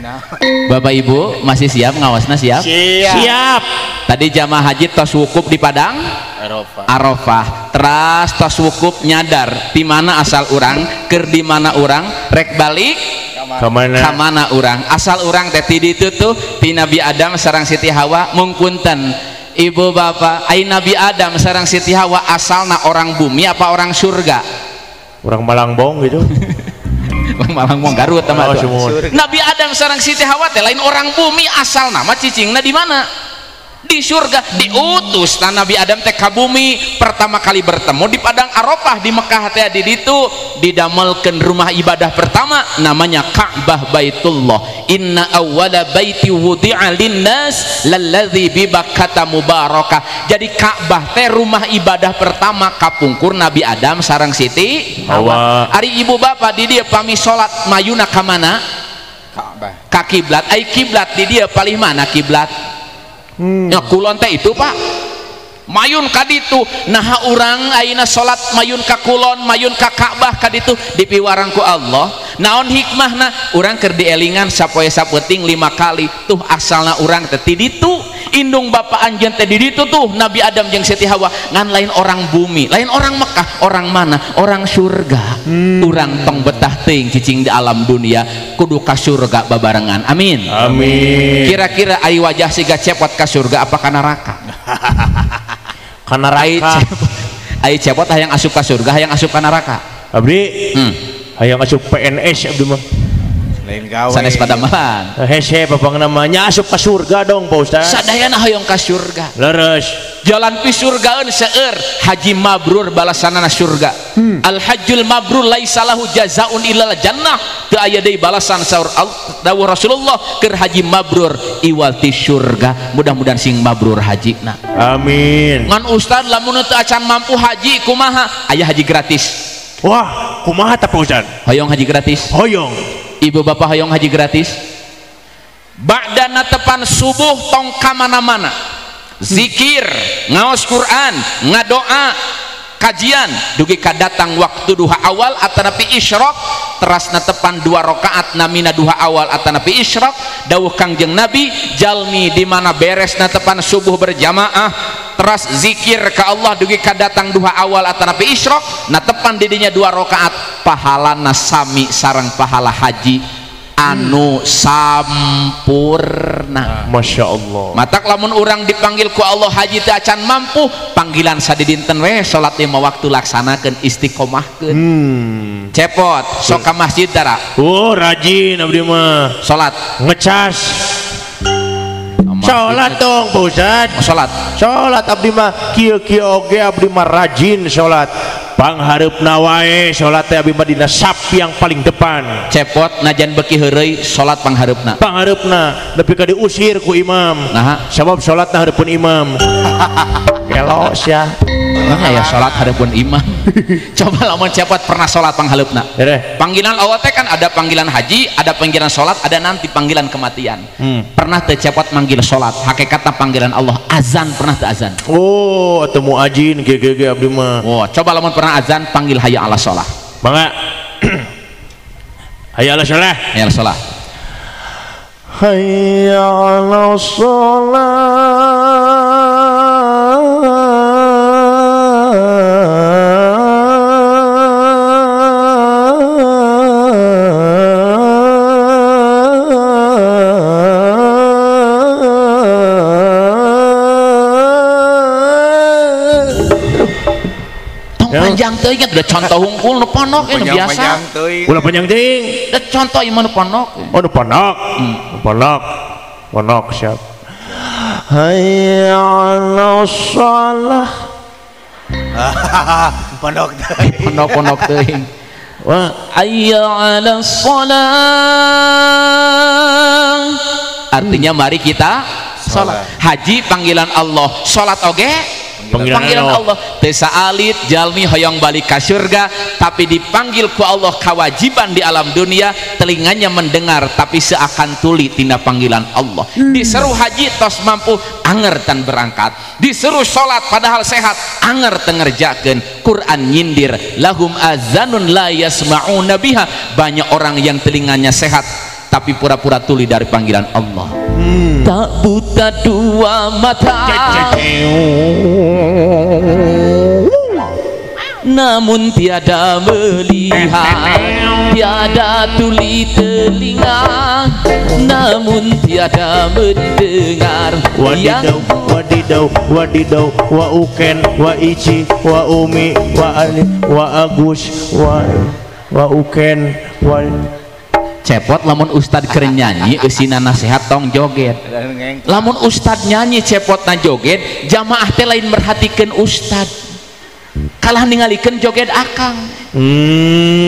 Nah. Bapak Ibu masih siap ngawasna siap? Siap. Tadi jamaah haji tos wukuf di Padang Arafah. Teras tos wukuf nyadar di mana asal urang, keur di mana urang, rek balik ka mana urang. Asal urang teh ti ditu tuh ti Nabi Adam sareng Siti Hawa mungkunten. Ibu bapak, ai Nabi Adam sareng Siti Hawa asalna orang bumi apa orang surga? Orang Malangbong gitu. Malangbong Garut sama Nabi Adam sareng Siti Hawa teh lain orang bumi asal nama cicingna di mana? di surga diutus na Nabi Adam teh ka bumi pertama kali bertemu di padang Arafah di Mekah teh di ditu didamelkeun rumah ibadah pertama namanya Ka'bah Baitullah. Inna awwala baiti wudi'a linnas lalladzi bi Bakkata mubarakah. Jadi Ka'bah teh rumah ibadah pertama kapungkur Nabi Adam sareng Siti Hawa. Ari ibu bapak di dia pami salat mayuna ka mana? Ka'bah. Ka kiblat. Ai kiblat di dia palih mana kiblat? Ya kulon teh itu Pak mayun kaditu nah urang ayeuna salat mayun ka kulon mayun ka Ka'bah kaditu dipiwarang ku Allah naon hikmahna urang keur dielingan sapoe sapeuting 5 kali tuh asalna urang teh ti ditu indung bapa anjeun teh di ditu tuh Nabi Adam jeung Siti Hawa ngan lain orang bumi lain orang Mekah orang mana orang surga urang tong betah teuing cicing di alam dunia kudu ka surga babarengan amin amin. Kira-kira ai wajah siga cepot ka surga apa ka neraka? Ka neraka. Ai cepot hayang asup ka surga hayang asup ka neraka? Abdi hayang asup PNS abdi mah. Lain gawe. Sanes padamelan. Hese papang namanya asup ka surga dong Pak Ustaz. Sadayana hayang ka surga. Leres. Jalan pi surgaeun seueur haji mabrur balasanana surga. Al hajjul mabrur laisa lahu jazaun illal jannah. Teu aya deui balasan saur dawuh Rasulullah keur haji mabrur iwal ti surga. Mudah-mudahan sing mabrur hajina. Amin. Ngan ustad lamun teu acan mampu haji kumaha? Aya haji gratis. Wah, kumaha tah Pak Ustaz? Hoyong haji gratis. Hoyong. Ibu bapak hoyong haji gratis. Ba'dana tepan subuh tong ka mana-mana. Zikir, ngaos Quran, ngadoa, kajian dugi kadatang waktu duha awal atanapi isyraq terasna tepan 2 rakaat namina duha awal atanapi isyraq dawuh Kangjeng Nabi jalmi di mana beresna tepan subuh berjamaah teras zikir ka Allah dugi kadatang duha awal atanapi isyraq na tepan didinya 2 rakaat pahalana sami sareng pahala haji anu sampurna. Masya Allah. Matak lamun orang dipanggil ku Allah haji teu acan mampu panggilan sadidinten we salat 5 waktu laksanakeun istiqomahkeun. Cepot sok ka masjid dara. Oh rajin abdi mah. Salat Ngecas. Salat dong Pak Ustaz. Salat. Salat abdi mah kieu-kieu oge abdi mah rajin salat. Panghareupna wae salat teh abdi mah dina sap yang paling depan. Cepot najan beki heureuy salat panghareupna. Panghareupna nepi ka diusir ku imam. Nah, sabab salatna hareupeun imam. Gelo sia. Nah ya salat hareupeun imam. Coba lamun cepot pernah salat panghareupna. Panggilan Allah teh kan ada panggilan haji, ada panggilan salat, ada nanti panggilan kematian. Pernah teu cepot manggil salat, hakikatna panggilan Allah. Azan pernah teu azan? Oh, atuh muadzin ge abdi mah. Oh, coba lamun pernah azan panggil hayya 'alas shalah. Mangga. Hayya 'alas shalah. Hayya 'alas shalah. Hayya 'alas shalah. Panjang teuing udah contoh hungkul nu ponok nu biasa. Ulah panjang teuing. Da contoh ieu nu ponok. Oh nu ponok. Ponok. Ponok siap. Hayya 'alas shalah. Pondok teuing. Ponok-ponok teuing. Wah, hayya 'alas shalah. Artinya mari kita salat. Haji panggilan Allah, salat oge panggilan Allah. Tesa alit jalmi hoyong balik ke surga tapi dipanggil ku Allah kewajiban di alam dunia telinganya mendengar tapi seakan tuli tina panggilan Allah. Diseru haji tos mampu anger tan berangkat, diseru sholat padahal sehat anger tengerjakeun. Quran nyindir lahum azanun la yasma'una biha, banyak orang yang telinganya sehat tapi pura-pura tuli dari panggilan Allah. Tak buta dua mata namun tiada melihat, tiada tuli telinga namun tiada mendengar. Wadidaw, wadidaw, wadidaw, wa uken, wa ici, wa umi, wa ali, wa agus, wa uken, wa cepot lamun ustad keur nyanyi eusina nasihat tong joget. Lamun ustad nyanyi cepot na joget jamaah teh lain merhatikeun ustad kalah ningalikeun joget akang.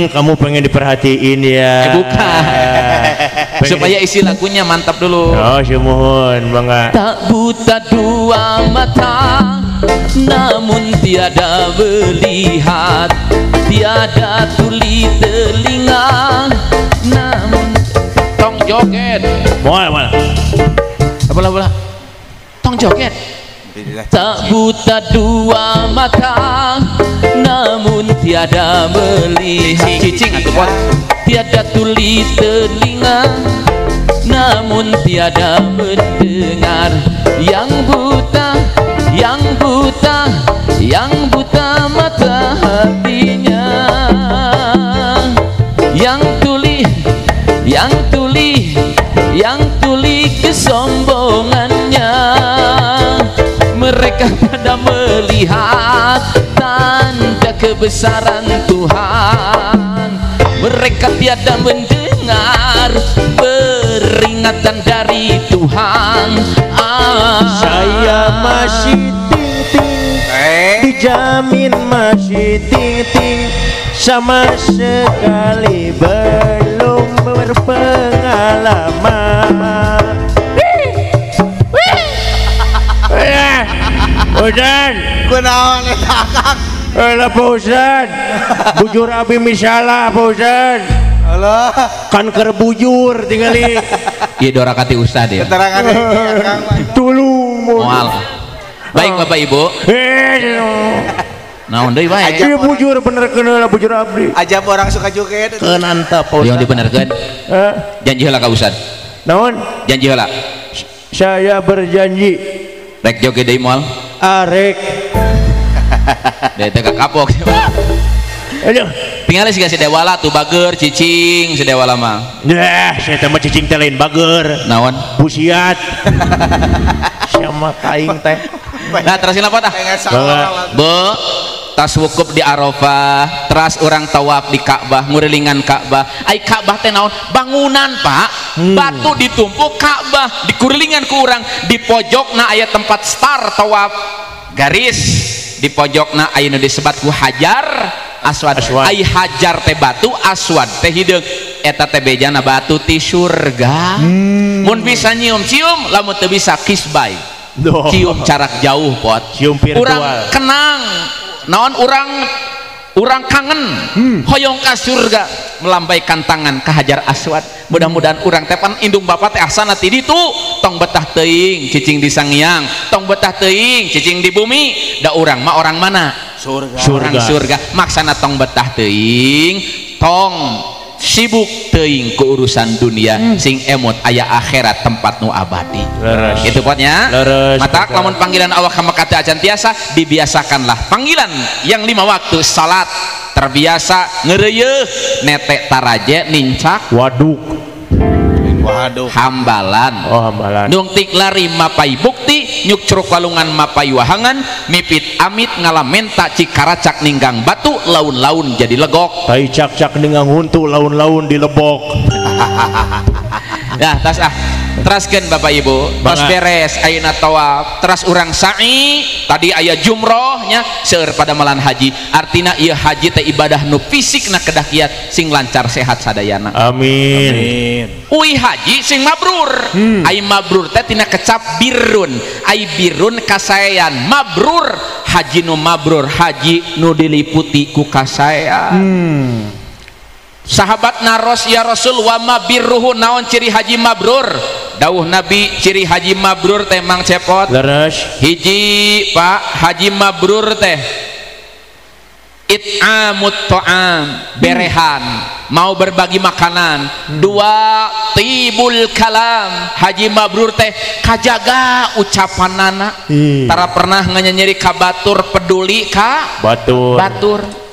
Kamu pengen diperhatiin ya? Bukan. Supaya isi lagunya mantap dulu. Oh syumuhun bangga. Tak buta dua mata namun tiada melihat, tiada tuli telinga namun Tong joget. Moal. Bola. Tong joget. tak buta dua mata namun tiada melihat, Cicing atuh pot. tiada tuli telinga namun tiada mendengar, yang buta mata hatinya, yang tuli kesombongannya. Mereka pada melihat tanda kebesaran Tuhan, mereka tiada mendengar peringatan dari Tuhan. Saya masih ting-ting, dijamin masih ting-ting, sama sekali belum berpengalaman. Ustad, Kunaon eta Kang? lah Pak Ustad, bujur abi misalah Pak Ustad. Allah, Kan keur bujur tinggali. Ieu dorakati ustad ya. keterangan Kang. Tulung Moal. Baik Bapak Ibu. Naon deui bae? Iya bujur bener kenal bujur abdi. Ajab orang suka joget. Kenanta Pak Yang Ustad. dibenerkeun. Janji heula ka ustad. Naon? Janji heula. Saya berjanji Rek joget deui moal. arek. Deui teh kapok. Aduh. Tinggal siga si Dewala tuh bager cicing si Dewala mah. Nah, saya teh mah cicing teh lain bager. Naon? Busiat. Sama kaing teh. Nah, terasin apa tah? Be, tas wukuf di Arafah, teras orang tawaf di Ka'bah, ngurilingan Ka'bah. Ai Ka'bah teh naon? Bangunan, Pak. Batu ditumpuk Ka'bah, dikurilingan ku urang, di pojokna aya tempat star tawaf. Garis di pojokna aya nu disebat ku Hajar Aswad. Ai Hajar teh batu, Aswad teh hideung. Eta teh bejana batu ti surga. Mun bisa nyium-cium, lamun teu bisa kiss bye. Cium jarak jauh pot. Cium virtual. Urang kenang naon urang kangen hoyong ka surga melambaikan tangan ke Hajar Aswad. Mudah-mudahan urang teh pan indung bapak teh asana ti ditu tong betah teuing cicing di Sangyang, tong betah teuing cicing di bumi. Da urang mah orang mana? Surga. Maksana tong betah teuing tong sibuk teuing ke urusan dunia sing emot aya akhirat tempat nu abadi. Leres. Itu potnya. Leres. Matak lamun panggilan Allah ka kata acan tiasa dibiasakanlah panggilan yang 5 waktu salat terbiasa ngeureuyeun netek taraje nincak Waduk. hambalan. Oh, hambalan. Nungtik lari mapai bukti nyuk curug walungan mapai wahangan mipit amit ngalamenta cikaracak ninggang batu laun-laun jadi legok. Tai cak-cak ningang huntu laun-laun dilebok. Nah, tas teraskeun Bapak Ibu, tos beres ayeuna tawaf, teras urang sa'i, tadi aya jumroh nya seueur pada malan haji. Artina ieu haji teh ibadah nu fisikna kedah kiat sing lancar sehat sadayana. Amin. Uy haji sing mabrur. Ai mabrur teh tina kecap birrun. Ai birrun kasaean, mabrur haji nu mabrur, haji nu diliputi ku kasaean. Sahabat naros ya Rasul wa mabirruhu naon ciri haji mabrur? Dawuh Nabi ciri haji mabrur teh mang cepot. Leres. Hiji Pak haji mabrur teh it'amut ta'am, berehan, mau berbagi makanan. 2 tibul kalam, haji mabrur teh kajaga ucapanana. Tara pernah nganyeri ka batur peduli ka batur.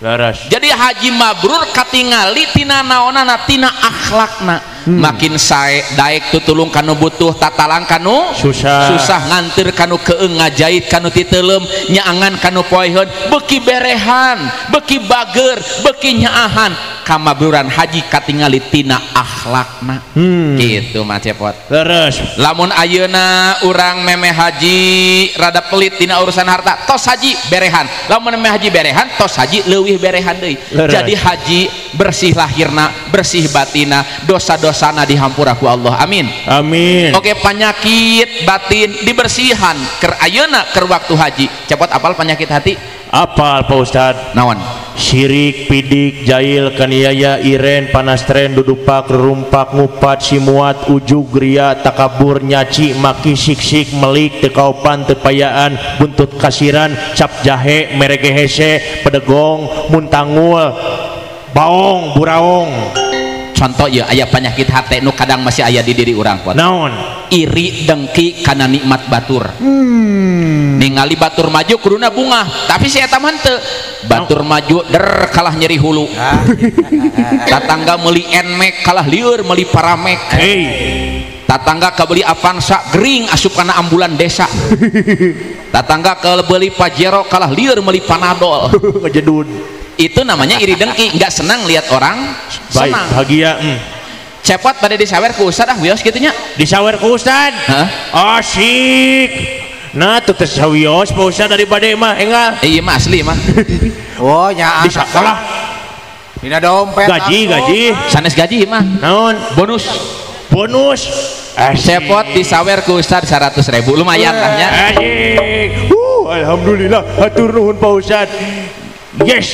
Leres. Jadi haji mabrur katingali tina naonana tina akhlakna. Makin sae daek tutulung kanu butuh tatalang kanu susah ngantir kanu keung ngajait kanu titeulem nyaangan kanu poeheun beuki berehan beuki bager beuki nyaahan kamabruran haji katingali tina akhlakna gitu mah cepot. Terus Lamun ayeuna urang memeh haji rada pelit tina urusan harta tos haji berehan, lamun memeh haji berehan tos haji leuwih berehan deui. Jadi haji bersih lahirna bersih batina, dosa-dosana dihampura ku Allah, amin amin. Oke, penyakit batin dibersihan ker ayeuna ker waktu haji cepot. Apal penyakit hati Apal Pak Ustad? naon? Syirik, pidik, jail, kaniaya, iren, panastren, dudupak, rumpak, ngupat, simuat, ujug, ria, takabur, nyaci, maki, siksik, melik, tekaupan, tepayaan, buntut kasiran, cap jahe, merege hese, pedegong, muntangul, baong, buraong. Contoh ya, aya penyakit hati nu kadang masih aya di diri urang pot. Naon? Iri dengki karena nikmat batur. Ningali batur maju kuduna bunga, tapi si eta mah teu. Batur maju der kalah nyeri hulu. Tatangga meuli enmek kalah lieur meuli paramek. Hey. Tatangga kabeli Avanza gering asup kana ambulan desa. Tatangga kabeli Pajero kalah lieur meuli Panadol. Kejedun. Itu namanya iri dengki, nggak senang lihat orang Baik, senang. bahagia. Cepot pada disawer ku ustad wios gitunya. Disawer ku Ustad. Hah? Asik. Nah, tuh tes sawios Pak Ustad daripada mah enggak. Iya mah asli mah. Oh nya Bisa kalah. dina dompet Gaji. Sanes gaji mah. Naon? Bonus. Bonus. Cepot disawer ku ustad 100.000 lumayan lah nya. Asik. Alhamdulillah. Hatur nuhun Pak Ustad. Yes.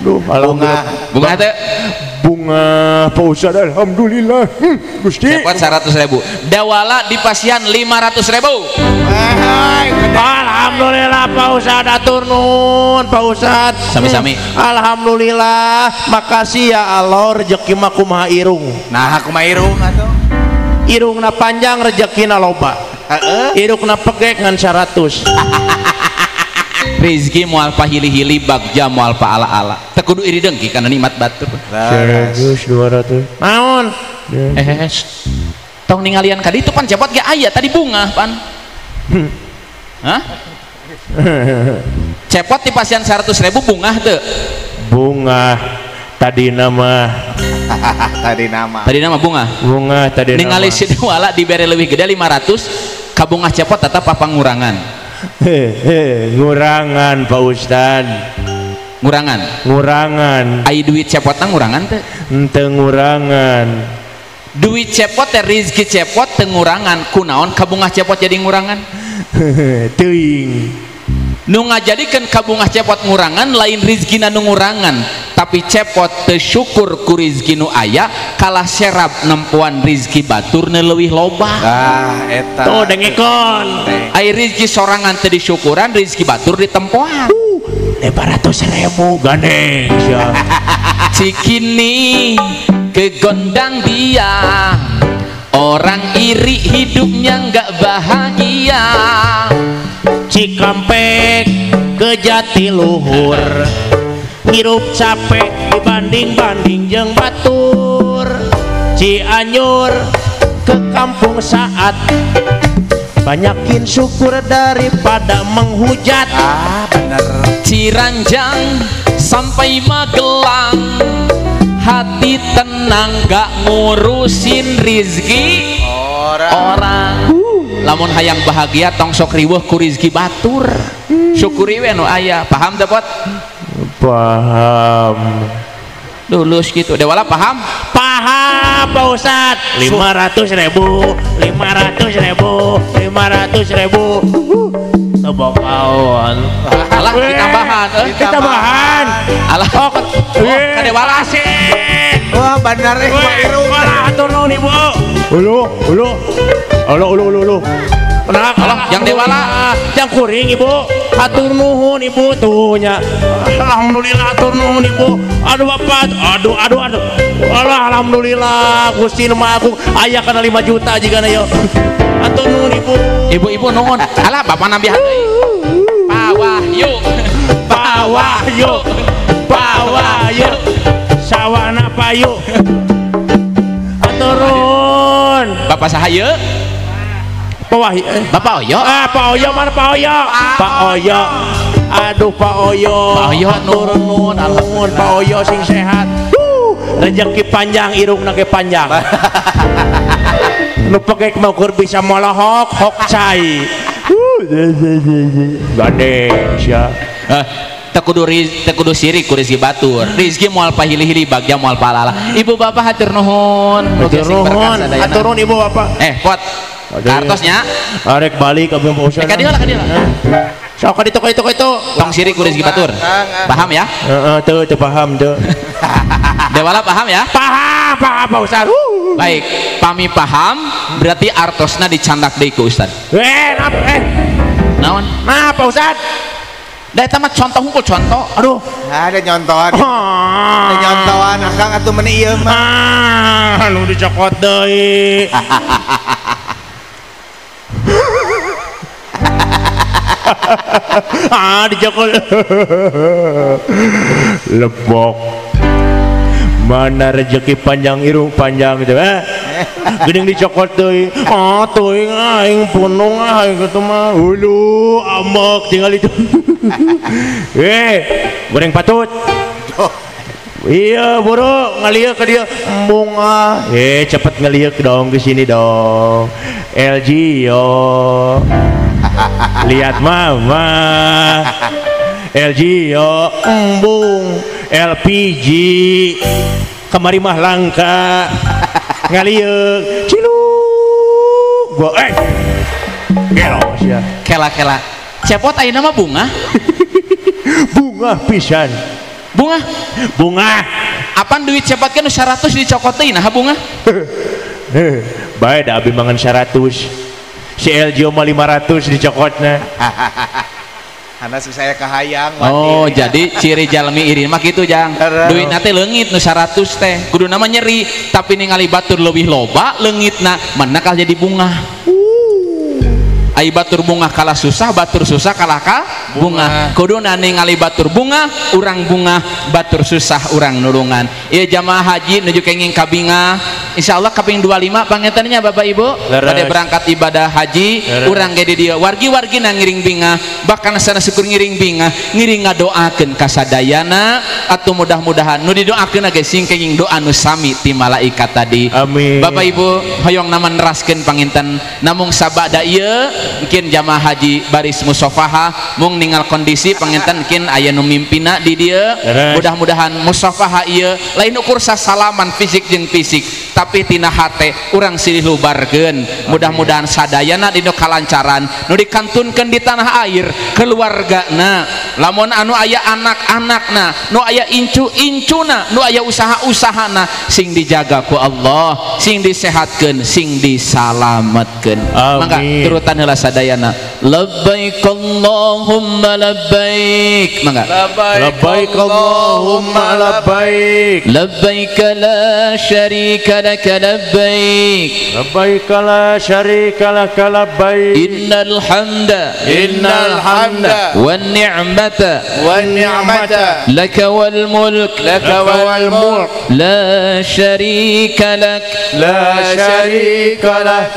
Duh, alhamdulillah. Bunga teh Bunga Pak Ustad, alhamdulillah. Gusti. cepot 100.000. Dawala di pasian 500.000. Alhamdulillah Pak Ustad, atur nuhun Pak Ustad. Sami-sami. Alhamdulillah, makasih ya Allah, rezeki mah kumaha irung. nah aku mah irung atuh Irungna panjang, rezekina loba. Irungna pegek ngan 100. Rizki moal pahili-hili bagja moal pa ala-ala. Teu kudu iri dengki kana nikmat batur. 100, 200. Naon? Tong ningalian ka ditu pan cepot ge aya tadi bunga pan. Hah? Cepot di pasian 100.000 bunga teu? Bunga tadi nama tadi nama bunga. bunga tadi Ningali si Dewala dibere leuwih gede 500 ka bunga cepot tetap apa ngurangan? ngurangan Pak Ustad. Ngurangan. Ai duit cepotna ngurangan teu? Ente ngurangan. Duit cepot teh rezeki cepot teu ngurangan. Kunaon ka bunga cepot jadi ngurangan? Teuing. Nu ngajadikeun ka bunga cepot ngurangan lain rezekina nu ngurangan, tapi cepot teu syukur ku rezeki nu aya kalah serap nempuan rezeki batur nu leuwih loba. eta Tuh dengekon. Ai rezeki sorangan teu disyukuran, rezeki batur ditempoan. 500.000 gandeng sia. Cikini kegondang dia, orang iri hidupnya nggak bahagia. Cikampek ke Jatiluhur, hirup capek dibanding-banding jeung batur. Cianjur ke kampung saat, banyakin syukur daripada menghujat. bener Ciranjang sampai Magelang, hati tenang gak ngurusin rizki orang. Lamun hayang bahagia tong sok riweuh ku rizki batur. Syukuri we nu aya. Paham teu pot? Paham. Lulus gitu. Dewala paham? Paham Pak Ustad. 500.000 Tebakawan. Alah ditambahan. Ditambahan. Alah. Oh, ka Dewala asik. wah bener mah irung Atur nuhun Ibu. Halo. Kenapa? Halo, yang Dewala. Yang kuring Ibu. Atur nuhun Ibu tuhnya. Alhamdulillah atur nuhun Ibu. Aduh Bapak. Aduh. Alhamdulillah Gusti mah aku aya kana 5 juta jigana yo. Atur nuhun Ibu. Ibu-ibu nuhun. Alah bapak nambihan deui. Pawahyu. Sawana payu. Atur nuhun. Bapak sahayu? Bapak Bapak Oyo. Pak Oyo mana Pak Oyo? Pak Oyo. Aduh Pak Oyo. Pak Oyo Hatur nuhun. alhamdulillah. Pak Oyo sing sehat. Rezeki panjang, irungna ge panjang. Nu pake mau bisa molohok hok cai. Gade sia. Teu kudu sirik ku rezeki batur. Rezeki moal pahili-hili bagja moal palala. Ibu bapak hatur nuhun. Hatur nuhun. Hatur nuhun ibu bapak. Pot. Kartosnya. Arek balik ka Bang Pausan. Ka dieu lah ka dieu. Sok ka ditu. Tong sirik ku rezeki batur. Paham ya? Heeh, teu paham teu. Dewala paham ya? Paham Pak Ustaz. Baik, pami paham berarti artosna dicandak deui ku Ustaz. Naon? Nah Pak Ustaz. Da eta mah contoh hungkul contoh. Aduh, Ada nyontohan. Ada nyontohan akang atuh meuni ieu mah. anu dicokot deui. Dicokot. Lebok. Mana rezeki panjang irung panjang gitu geuning dicokot deui teuing aing punung aing kitu mah hulu amek tinggal itu goreng patut iya buru ngalieu ke dia embung cepet ngalieu dong ke sini dong LG yo lihat mama LG yo embung LPG kemari mah langka ngalieu ciluk gua gelo sia Kela cepot ayeuna mah bunga. bunga pisan bunga apaan duit cepot kan 100 dicokot teuing nah bunga. bae da abi mangan 100 si LG mah 500 dicokotna. Karena saya kahayang. Oh, jadi ciri jalmi irin mah kitu jang. Duit nate leungit nu 100 teh. Kudu nama nyeri, tapi ningali batur leuwih loba leungitna manakal jadi bunga. Ai batur bunga kalah susah, batur susah kalah ka bunga. Kuduna ningali batur bunga, urang bunga, batur susah urang nulungan. Ieu jamaah haji nuju kenging ka Binga. Insyaallah kaping 25 pangetennya Bapak Ibu pada berangkat ibadah haji urang ge di dieu wargi-wargi na ngiring Binga bahkan sana syukur ngiring Binga ngiring ngadoakeun ka sadayana atuh mudah-mudahan nu didoakeun ge sing kenging doa nu sami ti malaikat tadi. Amin. Bapak Ibu hoyong nama neraskeun panginten namung sabada ieu mungkin jamaah haji baris musafahah mung ningal kondisi panginten mungkin aya nu mimpina di dieu mudah-mudahan musafahah ieu lain ukur sasalaman fisik jeung fisik tapi tina hate urang silih lubarkeun mudah-mudahan sadayana dina kalancaran nu dikantunkeun di tanah air keluargana lamun anu aya anak-anakna nu aya incu-incuna nu aya usaha-usahana sing dijaga ku Allah sing disehatkeun sing disalametkeun mangga turutan heula sadayana labbaik Allahumma labbaik mangga labbaik Allahumma labbaik labbaik la syarika لك لبيك لبيك لا شريك لك لبيك إن الحمد والنعمة لك والملك لا شريك لك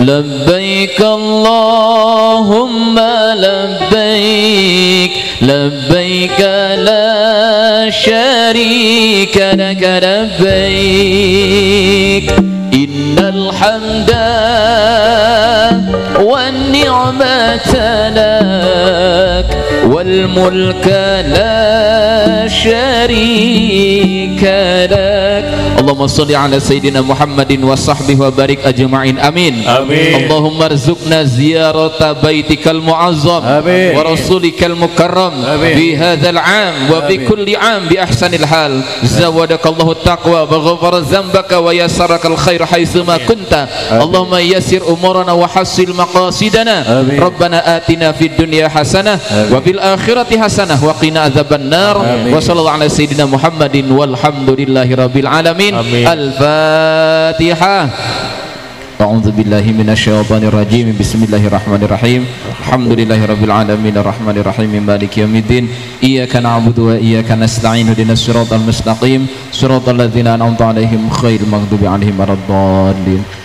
لبيك اللهم لبيك لبيك لا شريك لك لبيك إن الحمد والنعمة لك والملك لا شريك لك اللهم صل على سيدنا محمد وصحبه وبارك أجمعين آمين اللهم ارزقنا زيارة بيتك المعظم ورسولك المكرم في هذا العام وفي كل عام بأحسن الحال زودك الله التقوى وغفر ذنبك ويسرك الخير حيثما كنت اللهم يسر أمورنا وحسن مقاصدنا ربنا آتنا في الدنيا حسنة وفي الآخرة حسنة وقنا عذاب النار وصلى الله على سيدنا محمد والحمد لله رب العالمين الفاتحة أعوذ بالله من الشيطان الرجيم بسم الله الرحمن الرحيم الحمد لله رب العالمين الرحمن الرحيم مالك يوم الدين إياك نعبد وإياك نستعين اهدنا الصراط المستقيم صراط الذين أنعمت عليهم غير المغضوب عليهم ولا الضالين